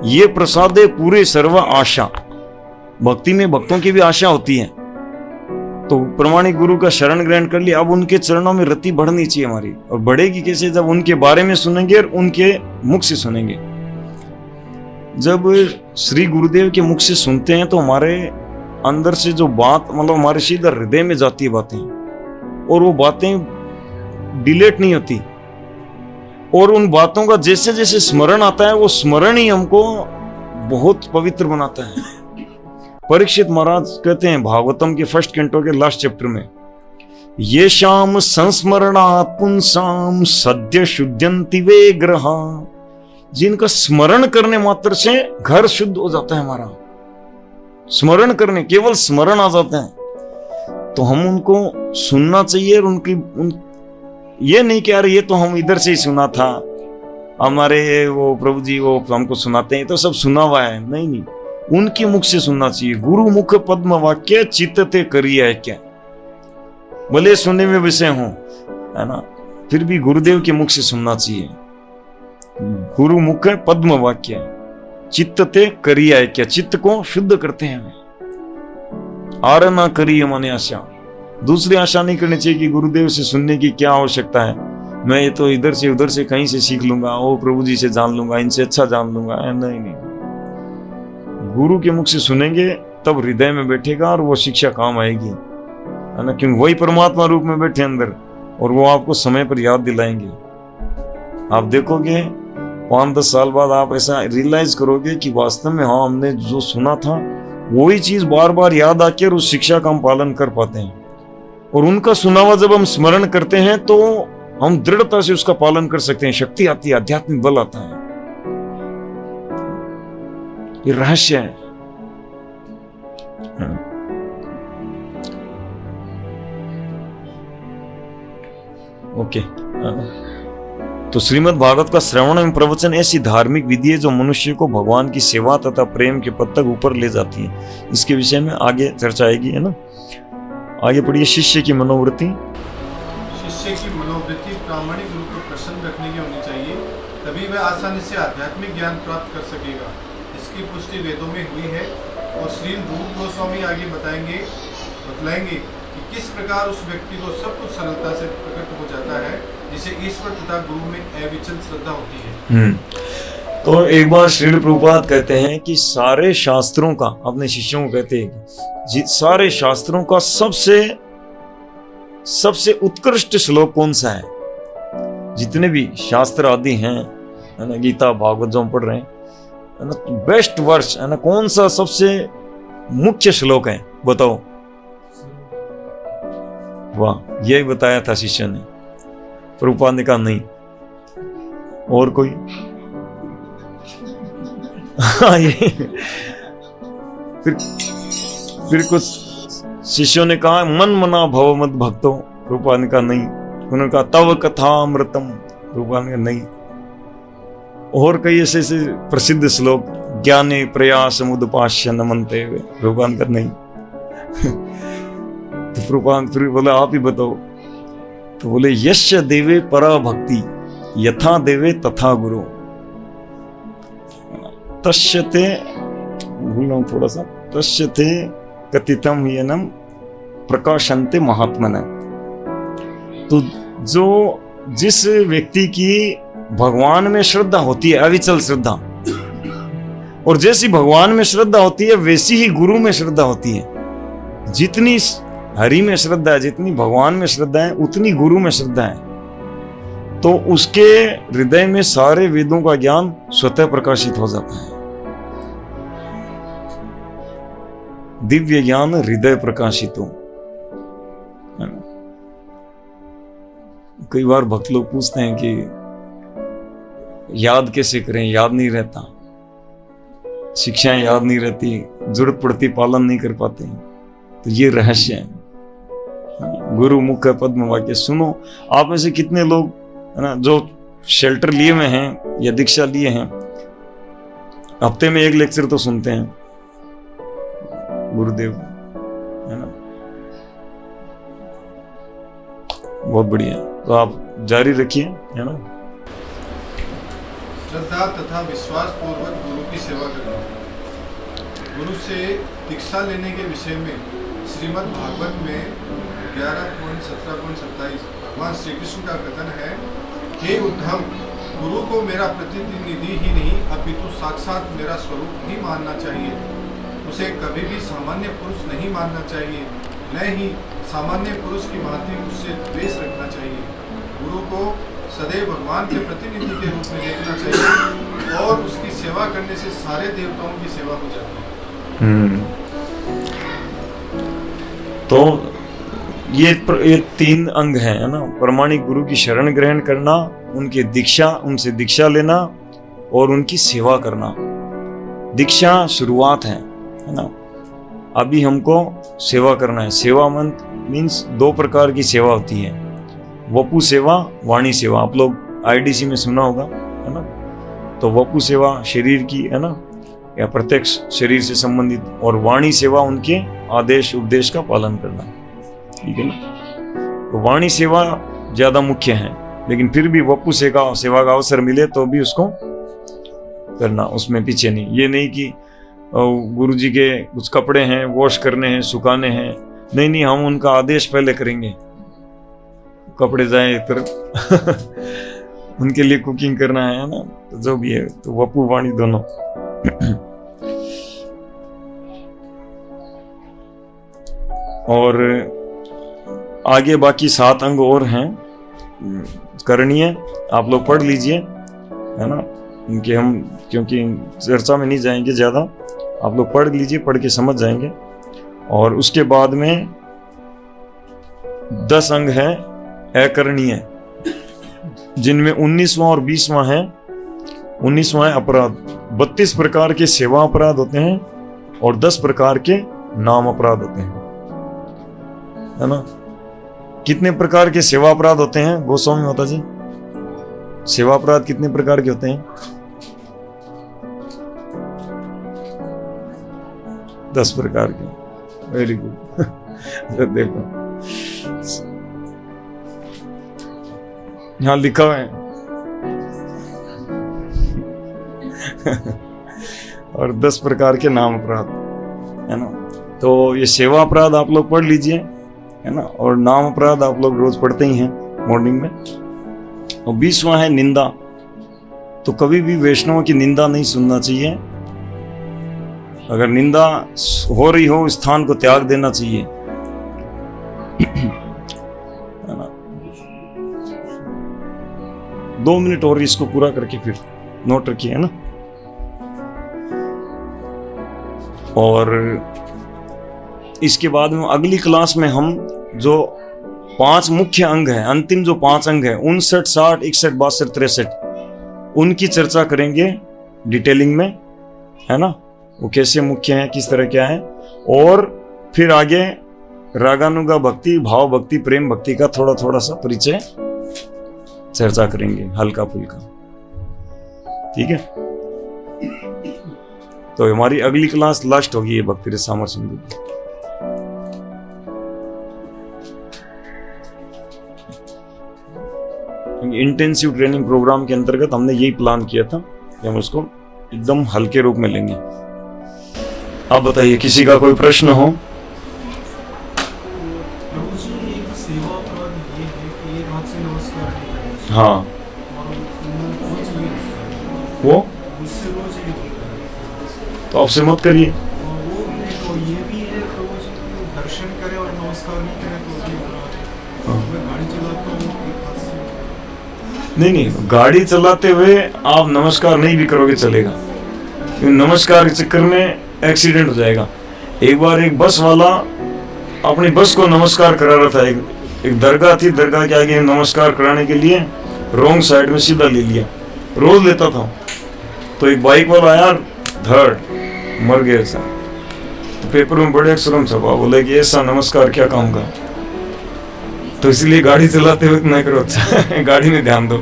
S1: ये प्रसादे पूरे सर्व आशा। भक्ति में भक्तों की भी आशा होती है, तो प्रमाणिक गुरु का शरण ग्रहण कर लिया, अब उनके चरणों में रति बढ़नी चाहिए हमारी। और बढ़ेगी कैसे? जब उनके बारे में सुनेंगे और उनके मुख से सुनेंगे। जब श्री गुरुदेव के मुख से सुनते हैं तो हमारे अंदर से जो बात मतलब हमारे सीधा हृदय में जाती है बातें, और वो बातें डिलेट नहीं होती, और उन बातों का जैसे जैसे स्मरण आता है वो स्मरण ही हमको बहुत पवित्र बनाता है। परीक्षित महाराज कहते हैं भागवतम के फर्स्ट कैंटो के लास्ट चैप्टर में, ये शाम संस्मरणात् पुंसाम सद्य शुद्ध्यन्ति वे ग्रहा, जिनका स्मरण करने मात्र से घर शुद्ध हो जाता है हमारा। स्मरण करने, केवल स्मरण आ जाता है, तो हम उनको सुनना चाहिए। और ये नहीं कि यार ये तो हम इधर से ही सुना था, हमारे वो प्रभु जी वो हमको सुनाते हैं तो सब सुना हुआ है, नहीं, उनके मुख से सुनना चाहिए। गुरु मुख पद्म वाक्य चित्तते करिए क्या, भले सुनने में विषय हो, है ना, फिर भी गुरुदेव के मुख से सुनना चाहिए। गुरु मुख पद्म वाक्य चित्तते करिए क्या, चित्त को शुद्ध करते हैं। आर ना करिए मन आशा, दूसरी आशा नहीं करनी चाहिए कि गुरुदेव से सुनने की क्या आवश्यकता है, मैं ये तो इधर से उधर से कहीं से सीख लूंगा, ओ प्रभु जी से जान लूंगा, इनसे अच्छा जान लूंगा। नहीं नहीं, गुरु के मुख से सुनेंगे तब हृदय में बैठेगा और वो शिक्षा काम आएगी, है ना, क्योंकि वही परमात्मा रूप में बैठे अंदर, और वो आपको समय पर याद दिलाएंगे। आप देखोगे 5-10 साल बाद आप ऐसा रियलाइज करोगे कि वास्तव में हाँ, हमने जो सुना था वही चीज बार बार याद आकर उस शिक्षा का हम पालन कर पाते हैं, और उनका सुना हुआ जब हम स्मरण करते हैं तो हम दृढ़ता से उसका पालन कर सकते हैं, शक्ति आती है, आध्यात्मिक बल आता है। ये रहस्य है। ओके, तो श्रीमद् भागवत का श्रवण एवं प्रवचन ऐसी धार्मिक विधि है जो मनुष्य को भगवान की सेवा तथा प्रेम के पद तक ऊपर ले जाती है। इसके विषय में आगे चर्चा आएगी, है ना। आगे पढ़िए। शिष्य की मनोवृत्ति,
S2: शिष्य की मनोवृत्ति प्रामाणिक रूप में प्रसन्न रखने की होनी चाहिए, तभी वह आसानी से आध्यात्मिक ज्ञान प्राप्त कर सकेगा। इसकी पुष्टि वेदों में हुई है, और श्री रूप गोस्वामी आगे बतलाएंगे कि किस प्रकार उस व्यक्ति को सब कुछ सरलता से प्रकट हो जाता है, जिसे ईश्वर तथा गुरु में अविचल श्रद्धा होती है।
S1: तो एक बार श्रील प्रभुपाद कहते हैं कि सारे शास्त्रों का, अपने शिष्यों को कहते हैं सारे शास्त्रों का सबसे उत्कृष्ट श्लोक कौन सा है। जितने भी शास्त्र आदि हैं, है ना, गीता भागवत जो हम पढ़ रहे हैं, है ना, बेस्ट वर्ष, है ना, कौन सा सबसे मुख्य श्लोक है, बताओ। वाह, यही बताया था शिष्य ने। प्रभुपाद ने कहा नहीं। और कोई? ये फिर कुछ शिष्यों ने कहा मन मना भव मत भक्तो, प्रभुपाद ने कहा नहीं। उन्होंने कहा तव कथा अमृतम, प्रभुपाद ने कहा नहीं। और कई ऐसे प्रसिद्ध श्लोक, ज्ञाने प्रयास मुदपाश्य नमन्ते, प्रभुपाद ने कहा नहीं। तो प्रभुपाद फिर बोले आप ही बताओ। तो बोले यश्य देवे परा भक्ति यथा देवे तथा गुरु, तस्यते, भूल रहा हूं थोड़ा सा, तस्यते कथितम येनम प्रकाशन्ते महात्मन। तो जो जिस व्यक्ति की भगवान में श्रद्धा होती है, अविचल श्रद्धा, और जैसी भगवान में श्रद्धा होती है वैसी ही गुरु में श्रद्धा होती है। जितनी हरि में श्रद्धा है, जितनी भगवान में श्रद्धा है, उतनी गुरु में श्रद्धा है, तो उसके हृदय में सारे वेदों का ज्ञान स्वतः प्रकाशित हो जाता है। दिव्य ज्ञान हृदय प्रकाशित हो। कई बार भक्त लोग पूछते हैं कि याद कैसे करें, याद नहीं रहता, शिक्षाएं याद नहीं रहती, जरूरत पड़ती पालन नहीं कर पाते। तो ये रहस्य है। गुरु मुख पद्म वाक्य सुनो। आप में से कितने लोग, है ना, जो शेल्टर लिए हुए हैं या दीक्षा लिए हैं, हफ्ते में एक लेक्चर तो सुनते हैं गुरुदेव, है ना, बहुत बढ़िया। तो आप जारी रखिए, है ना।
S2: श्रद्धा तथा विश्वास पूर्वक गुरु की सेवा करना। गुरु से दीक्षा लेने के विषय में श्रीमद् भागवत में 11.17.27 भगवान श्री कृष्ण का कथन है, हे उद्धव, गुरु को मेरा प्रतिनिधि ही नहीं अपितु साक्षात मेरा स्वरूप ही मानना चाहिए। उसे कभी भी सामान्य पुरुष नहीं मानना चाहिए, न ही सामान्य पुरुष की भांति उससे द्वेष रखना चाहिए। गुरु को सदैव भगवान के प्रतिनिधि के रूप में देखना चाहिए, और उसकी सेवा करने से सारे देवताओं की सेवा हो जाती है।
S1: तो ये 3 अंग हैं, है ना। प्रामाणिक गुरु की शरण ग्रहण करना, उनके दीक्षा, उनसे दीक्षा लेना, और उनकी सेवा करना। दीक्षा शुरुआत है ना। अभी हमको सेवा करना है। सेवा मीन्स 2 प्रकार की सेवा होती है, वपु सेवा, वाणी सेवा। आप लोग आईडीसी में सुना होगा, है ना। तो वपु सेवा शरीर की, है ना, या प्रत्यक्ष शरीर से संबंधित, और वाणी सेवा उनके आदेश उपदेश का पालन करना, ठीक है ना। तो वाणी सेवा ज्यादा मुख्य है, लेकिन फिर भी वपु सेवा का अवसर मिले तो भी उसको करना, उसमें पीछे नहीं। ये नहीं कि गुरु जी के कुछ कपड़े हैं वॉश करने हैं सुखाने हैं, नहीं नहीं हम उनका आदेश पहले करेंगे, कपड़े जाए एक तरफ उनके लिए कुकिंग करना है ना, तो जो भी है, तो वपू वाणी दोनों। और आगे बाकी 7 अंग और हैं करणीय, आप लोग पढ़ लीजिए, है ना, इनके हम क्योंकि चर्चा में नहीं जाएंगे ज़्यादा, आप लोग पढ़ लीजिए, पढ़ के समझ जाएंगे। और उसके बाद में 10 अंग है अकरणीय, जिनमें 19वां और 20वां है। 19वां है अपराध, 32 प्रकार के सेवा अपराध होते हैं और 10 प्रकार के नाम अपराध होते हैं, है ना। कितने प्रकार के सेवा अपराध होते हैं गोस्वामी माता जी? सेवा अपराध कितने प्रकार के होते हैं? 10 प्रकार के। Very good. देखो यहां लिखा हुआ है और 10 प्रकार के नाम अपराध, है ना। तो ये सेवा अपराध आप लोग पढ़ लीजिए, है ना, और नाम अपराध आप लोग रोज पढ़ते ही हैं मॉर्निंग में। और 20वां है निंदा, तो कभी भी वैष्णव की निंदा नहीं सुनना चाहिए, अगर निंदा हो रही हो स्थान को त्याग देना चाहिए, है ना। 2 मिनट और इसको पूरा करके फिर नोट रखिए, है ना। और इसके बाद में अगली क्लास में हम जो 5 मुख्य अंग हैं, अंतिम जो 5 अंग हैं 59, 60, 61, 62, 63, उनकी चर्चा करेंगे डिटेलिंग में, है ना, वो कैसे मुख्य हैं, किस तरह क्या है। और फिर आगे रागानुगा भक्ति, भाव भक्ति, प्रेम भक्ति का थोड़ा थोड़ा सा परिचय चर्चा करेंगे, हल्का फुल्का, ठीक है। तो हमारी अगली क्लास लास्ट होगी ये भक्ति रसामर सिंधु। इंटेंसिव ट्रेनिंग प्रोग्राम के अंतर्गत हमने यही प्लान किया था कि हम उसको एकदम हल्के रूप में लेंगे। आप बताइए, किसी का कोई प्रश्न हो? हाँ, वो तो आपसे मत करिए।
S2: दर्शन करे और नमस्कार नहीं करे
S1: नहीं, गाड़ी चलाते हुए आप नमस्कार नहीं भी करोगे चलेगा, क्योंकि नमस्कार के चक्कर में एक्सीडेंट हो जाएगा। एक बार एक बस वाला अपनी बस को नमस्कार करा रहा था, एक दरगाह थी, दरगाह के आगे नमस्कार कराने के लिए रॉन्ग साइड में सीधा ले लिया, रोज लेता था। तो एक बाइक वाला आया, धड़ मर गया ऐसा, तो पेपर में बड़े अक्षरों में छपा, बोले कि ऐसा नमस्कार क्या काम का। तो इसलिए गाड़ी चलाते हुए न करो, गाड़ी में ध्यान दो,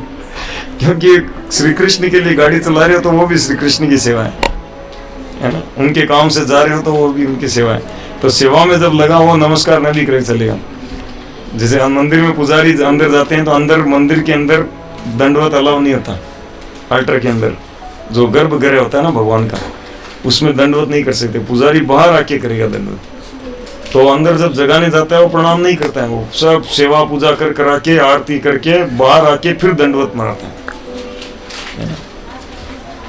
S1: क्योंकि श्री कृष्ण के लिए गाड़ी चला रहे हो तो वो भी श्री कृष्ण की सेवा है ना, उनके काम से जा रहे हो तो वो भी उनकी सेवा है। तो सेवा में जब लगा हो नमस्कार न भी करे चलेगा। जैसे मंदिर में पुजारी अंदर जाते हैं तो अंदर मंदिर के अंदर दंडवत अलाउ नहीं होता, अल्टर के अंदर जो गर्भगृह होता है ना भगवान का, उसमें दंडवत नहीं कर सकते, पुजारी बाहर आके करेगा दंडवत। तो अंदर जब जगाने जाता है वो प्रणाम नहीं करता है, वो सब सेवा पूजा कर करा के आरती करके बाहर आके फिर दंडवत मारता है,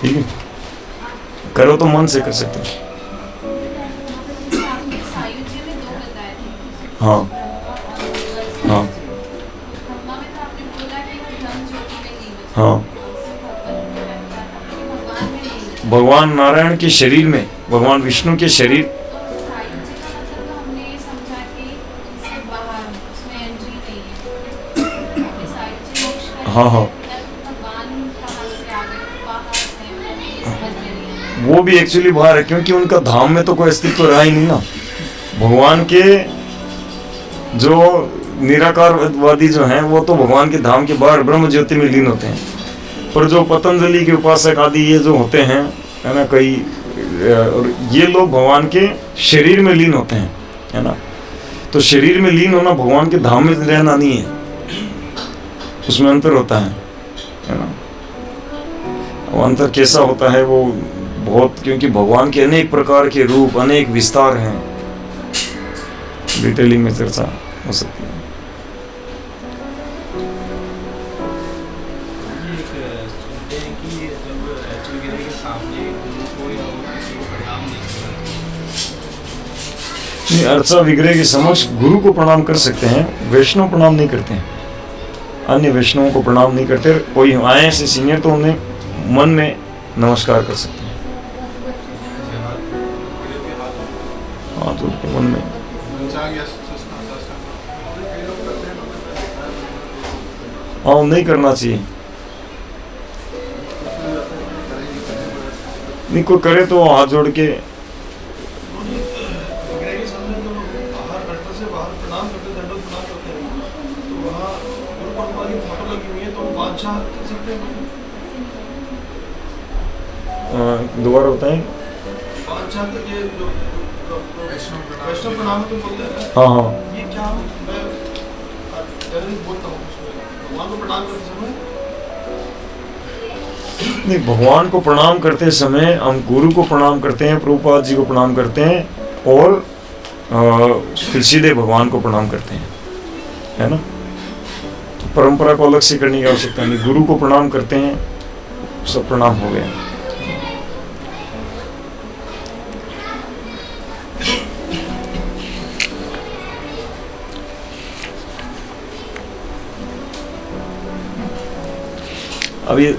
S1: ठीक है। करो तो मन से कर सकते हो। हाँ हाँ हाँ, भगवान नारायण के शरीर में, भगवान विष्णु के शरीर, हाँ हाँ, वो भी एक्चुअली बाहर है, क्योंकि उनका धाम में तो कोई अस्तित्व रहा ही नहीं ना। भगवान के जो निराकारवादी जो हैं वो तो भगवान के धाम के बाहर ब्रह्म ज्योति में लीन होते हैं, पर जो पतंजलि के उपासक आदि ये जो होते हैं, है ना, कई, और ये लोग भगवान के शरीर में लीन होते हैं, है ना। तो शरीर में लीन होना भगवान के धाम में रहना नहीं है, उसमें अंतर होता है ना। वो अंतर कैसा होता है वो बहुत, क्योंकि भगवान के अनेक प्रकार के रूप, अनेक विस्तार हैं, डिटेलिंग में चर्चा हो सकती है।
S3: सुनते हैं कि जब एच वगैरह के सामने गुरु को या किसी को प्रणाम नहीं करना
S1: नहीं, अर्चा विग्रह के समक्ष गुरु को प्रणाम कर सकते हैं, वैष्णव प्रणाम नहीं करते हैं, अन्य वैष्णवों को प्रणाम नहीं करते। कोई आए ऐसे सीनियर तो उन्हें मन में नमस्कार कर सकते हैं, हाँ, तो उनके मन में।
S2: पंचांग या शास्त्रांग कई लोग करते हैं,
S1: हाँ, नहीं करना चाहिए। नहीं, कोई करे तो हाथ जोड़ के,
S4: विग्रह के सामने तो बाहर घंटों से बाहर प्रणाम करते, दंडवत प्रणाम करते हैं, तो वहाँ गुरु परंपरा की फोटो लगी हुई है, तो बादशाह कर सकते हैं।
S1: दोबारा बताएं।
S4: बादशाह का ये जो वैष्णव प्रणाम तुम बोलते हैं,
S1: हाँ हाँ,
S4: ये क्या, मैं जनरली बोलता हूँ उसमें, भगवान को प्रणाम करते समय
S1: नहीं, भगवान को प्रणाम करते समय हम गुरु को प्रणाम करते हैं, प्रभुपाद जी को प्रणाम करते हैं, और फिर सीधे भगवान को प्रणाम करते हैं, है ना। तो परंपरा को अलग से करने की आवश्यकता नहीं, गुरु को प्रणाम करते हैं, सब प्रणाम हो गया। अब ये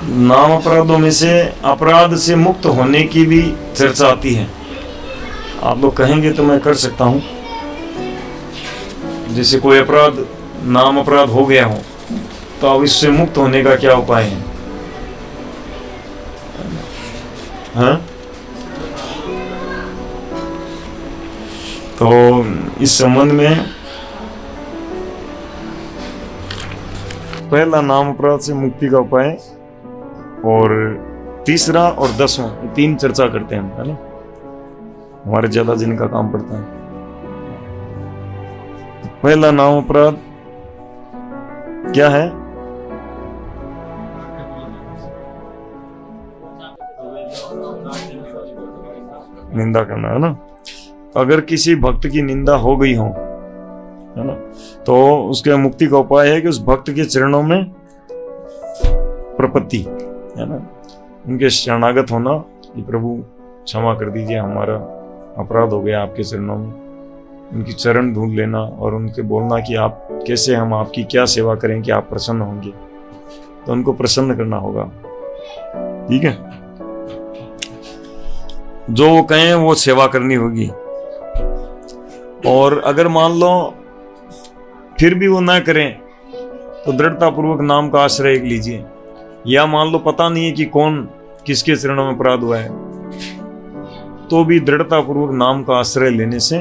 S1: नाम अपराधों में से अपराध से मुक्त होने की भी चर्चा आती है। आप लोग कहेंगे तो मैं कर सकता हूं। जैसे कोई अपराध, नाम अपराध हो गया हो, तो अब इससे मुक्त होने का क्या उपाय है? हाँ? तो इस संबंध में पहला नाम अपराध से मुक्ति का उपाय, और तीसरा और 10वां, तीन चर्चा करते हैं, है ना, हमारे ज्यादा जिनका काम पड़ता है। पहला नाम अपराध क्या है? निंदा करना, है ना। अगर किसी भक्त की निंदा हो गई हो, है ना, तो उसके मुक्ति का उपाय है कि उस भक्त के चरणों में प्रपत्ति, है ना, उनके शरणागत होना कि प्रभु क्षमा कर दीजिए, हमारा अपराध हो गया आपके चरणों में, उनकी चरण ढूंढ लेना और उनके बोलना कि आप कैसे, हम आपकी क्या सेवा करें कि आप प्रसन्न होंगे, तो उनको प्रसन्न करना होगा। ठीक है, जो वो कहें वो सेवा करनी होगी। और अगर मान लो फिर भी वो ना करें तो दृढ़ता पूर्वक नाम का आश्रय लीजिए। या मान लो पता नहीं है कि कौन किसके चरणों में अपराध हुआ है, तो भी दृढ़ता पूर्वक नाम का आश्रय लेने से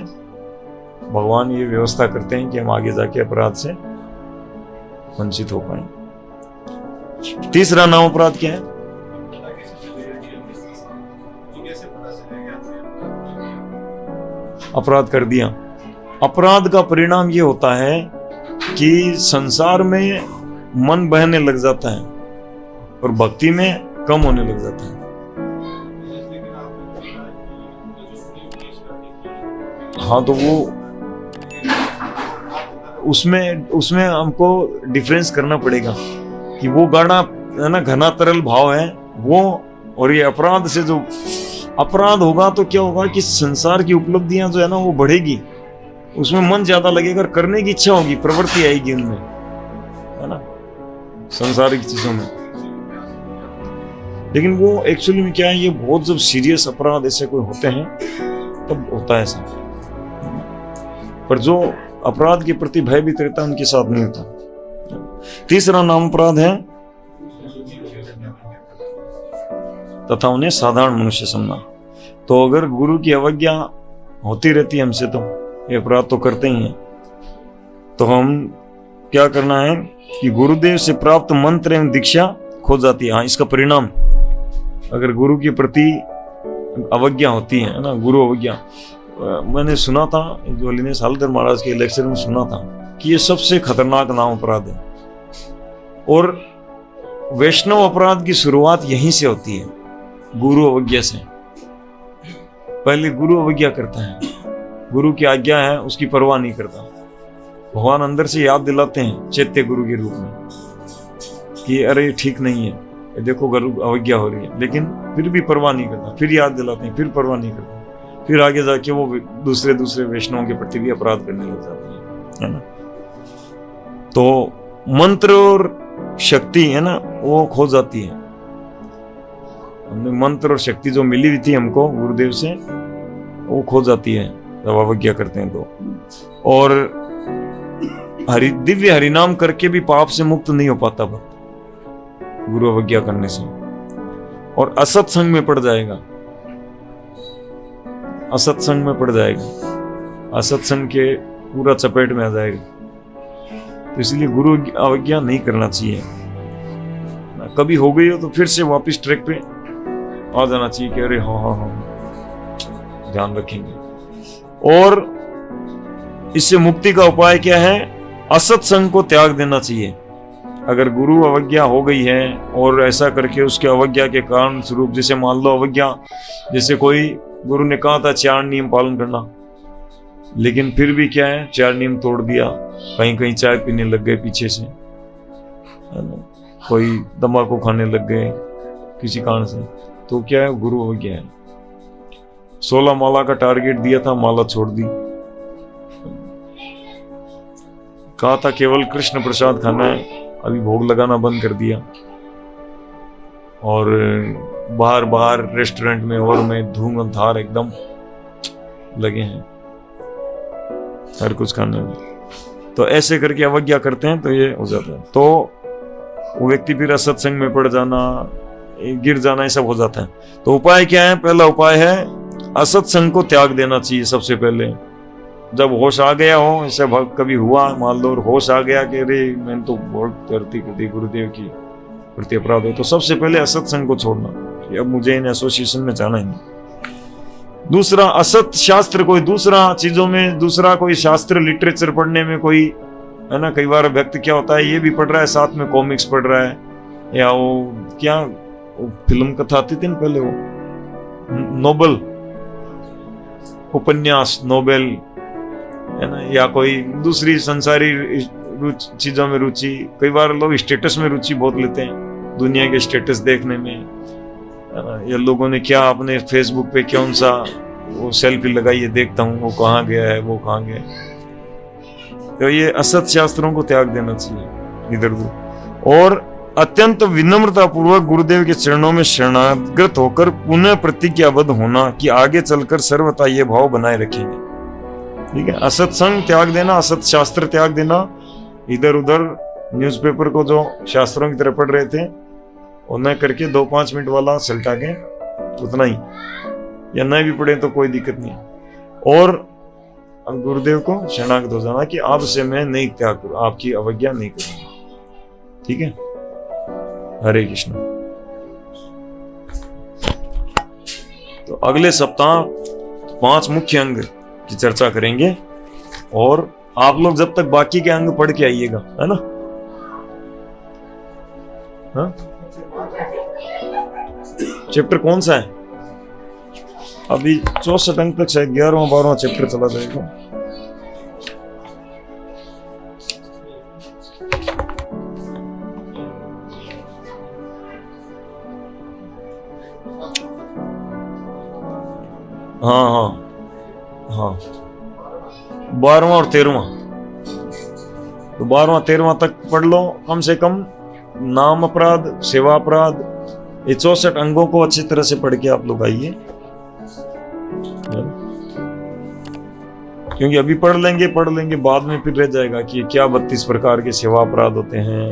S1: भगवान ये व्यवस्था करते हैं कि हम आगे जाके अपराध से वंचित हो पाए। तीसरा नाम अपराध क्या है? अपराध कर दिया। अपराध का परिणाम ये होता है कि संसार में मन बहने लग जाता है और भक्ति में कम होने लग जाता है। हाँ, तो वो उसमें हमको डिफरेंस करना पड़ेगा कि वो गाढ़ा, है ना, घना तरल भाव है वो, और ये अपराध से जो अपराध होगा तो क्या होगा कि संसार की उपलब्धियां जो है ना वो बढ़ेगी, उसमें मन ज्यादा लगेगा, करने की इच्छा होगी, प्रवृत्ति आएगी उनमें, है ना, संसारिक चीजों में। लेकिन वो एक्चुअली में क्या है, ये बहुत जब सीरियस अपराध ऐसे कोई होते हैं तब होता है ऐसा। पर जो अपराध के प्रति भयभीत रहता है उनके साथ नहीं होता। तीसरा नाम अपराध है तथा उन्हें साधारण मनुष्य समझना। तो अगर गुरु की अवज्ञा होती रहती है हमसे, तो ये अपराध तो करते ही हैं, तो हम क्या करना है कि गुरुदेव से प्राप्त मंत्र एवं दीक्षा खो जाती है। हाँ, इसका परिणाम अगर गुरु के प्रति अवज्ञा होती है ना, गुरु अवज्ञा, मैंने सुना था जो लिनेश हालधर महाराज के लेक्चर में सुना था कि ये सबसे खतरनाक नाम अपराध है, और वैष्णव अपराध की शुरुआत यहीं से होती है। गुरु अवज्ञा से। पहले गुरु अवज्ञा करता है, गुरु की आज्ञा है उसकी परवाह नहीं करता। भगवान अंदर से याद दिलाते हैं चैत्य गुरु के रूप में कि अरे ठीक नहीं है, ये देखो गुरु अवज्ञा हो रही है, लेकिन फिर भी परवाह नहीं करता। फिर याद दिलाते हैं, फिर परवाह नहीं करता। फिर आगे जाके वो दूसरे वैष्णवों के प्रति भी अपराध करने लग जाते हैं, है ना। तो मंत्र और शक्ति है ना वो खो जाती है। हमने मंत्र और शक्ति जो मिली हुई थी हमको गुरुदेव से वो खो जाती है जब अवज्ञा करते हैं तो। और दिव्य हरिनाम करके भी पाप से मुक्त नहीं हो पाता भक्त गुरु अवज्ञा करने से, और असत्संग में पड़ जाएगा, असत्संग में पड़ जाएगा, असत्संग के पूरा चपेट में आ जाएगा। तो इसलिए गुरु अवज्ञा नहीं करना चाहिए। कभी हो गई हो तो फिर से वापस ट्रैक पे आ जाना चाहिए कि अरे हाँ हाँ हाँ ध्यान रखेंगे। और इससे मुक्ति का उपाय क्या है? असत्संग को त्याग देना चाहिए। अगर गुरु अवज्ञा हो गई है और ऐसा करके उसके अवज्ञा के कारण स्वरूप, जैसे मान लो अवज्ञा, जैसे कोई गुरु ने कहा था 4 नियम पालन करना, लेकिन फिर भी क्या है 4 नियम तोड़ दिया, कहीं कहीं चाय पीने लग गए पीछे से, है ना, कोई तंबाकू खाने लग गए किसी कारण से, तो क्या है गुरु अवज्ञा है। 16 माला का टारगेट दिया था, माला छोड़ दी। कहा था केवल कृष्ण प्रसाद खाना है, अभी भोग लगाना बंद कर दिया। और बाहर रेस्टोरेंट में और में धूम धार एकदम लगे हैं हर कुछ खाने में। तो ऐसे करके अवज्ञा करते हैं तो ये हो जाता है। तो वो व्यक्ति फिर असत्संग में पड़ जाना, गिर जाना, ये सब हो जाता है। तो उपाय क्या है? पहला उपाय है असत्संग को त्याग देना चाहिए सबसे पहले। जब होश आ गया हो, ऐसे कभी हुआ मान लो, होश आ गया कि अरे मैंने तो बहुत गलती कर दी, गुरुदेव की प्रति अपराध है, तो सबसे पहले असत्संग को छोड़ना कि अब मुझे इन एसोसिएशन में जाना ही नहीं। दूसरा, असत शास्त्र, कोई दूसरा चीजों में, दूसरा कोई शास्त्र लिटरेचर पढ़ने में, कोई है ना, कई बार व्यक्ति क्या होता है ये भी पढ़ रहा है साथ में कॉमिक्स पढ़ रहा है, या वो क्या वो फिल्म कथा आती थी ना पहले, वो नोबल उपन्यास, नोबेल, है ना, या कोई दूसरी संसारी चीजों में रुचि। कई बार लोग स्टेटस में रुचि बहुत लेते हैं, दुनिया के स्टेटस देखने में, है ना, या लोगों ने क्या अपने फेसबुक पे कौन सा वो सेल्फी लगाई है, देखता हूँ वो कहाँ गया है, वो कहाँ गया। तो ये असत शास्त्रों को त्याग देना चाहिए इधर उधर, और अत्यंत विनम्रता पूर्वक गुरुदेव के चरणों में शरणागत होकर पुनः प्रतिज्ञाबद्ध होना कि आगे चलकर सर्वथा ये भाव बनाए रखेंगे। ठीक है, असत्संग त्याग देना, असत शास्त्र त्याग देना, इधर उधर न्यूज़पेपर को जो शास्त्रों की तरह पढ़ रहे थे और न करके 2-5 मिनट वाला सलटा के उतना ही, या न भी पढ़े तो कोई दिक्कत नहीं। और गुरुदेव को शरणागत हो जाना कि अब से मैं नहीं त्याग करूं, आपकी अवज्ञा नहीं करूंगा। ठीक है, हरे कृष्ण। तो अगले सप्ताह 5 मुख्य अंग की चर्चा करेंगे, और आप लोग जब तक बाकी के अंग पढ़ के आइएगा, है ना। हाँ, चैप्टर कौन सा है? अभी 64 अंक तक शायद 11वां-12वां चैप्टर चला जाएगा। हाँ हाँ हाँ, 12वां और 13वां, तो 12वां 13वां तक पढ़ लो कम से कम। नाम अपराध, सेवा अपराध, ये 64 अंगों को अच्छी तरह से पढ़ के आप लोग आइए, क्योंकि अभी पढ़ लेंगे बाद में फिर रह जाएगा कि क्या 32 प्रकार के सेवा अपराध होते हैं।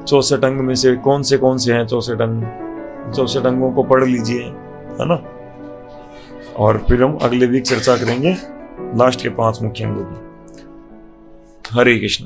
S1: 64 अंग में से कौन से हैं 64 अंग? 64 अंगों को पढ़ लीजिए, है ना। और फिर हम अगले वीक चर्चा करेंगे लास्ट के 5 मुख्य अंगों की। हरे कृष्ण।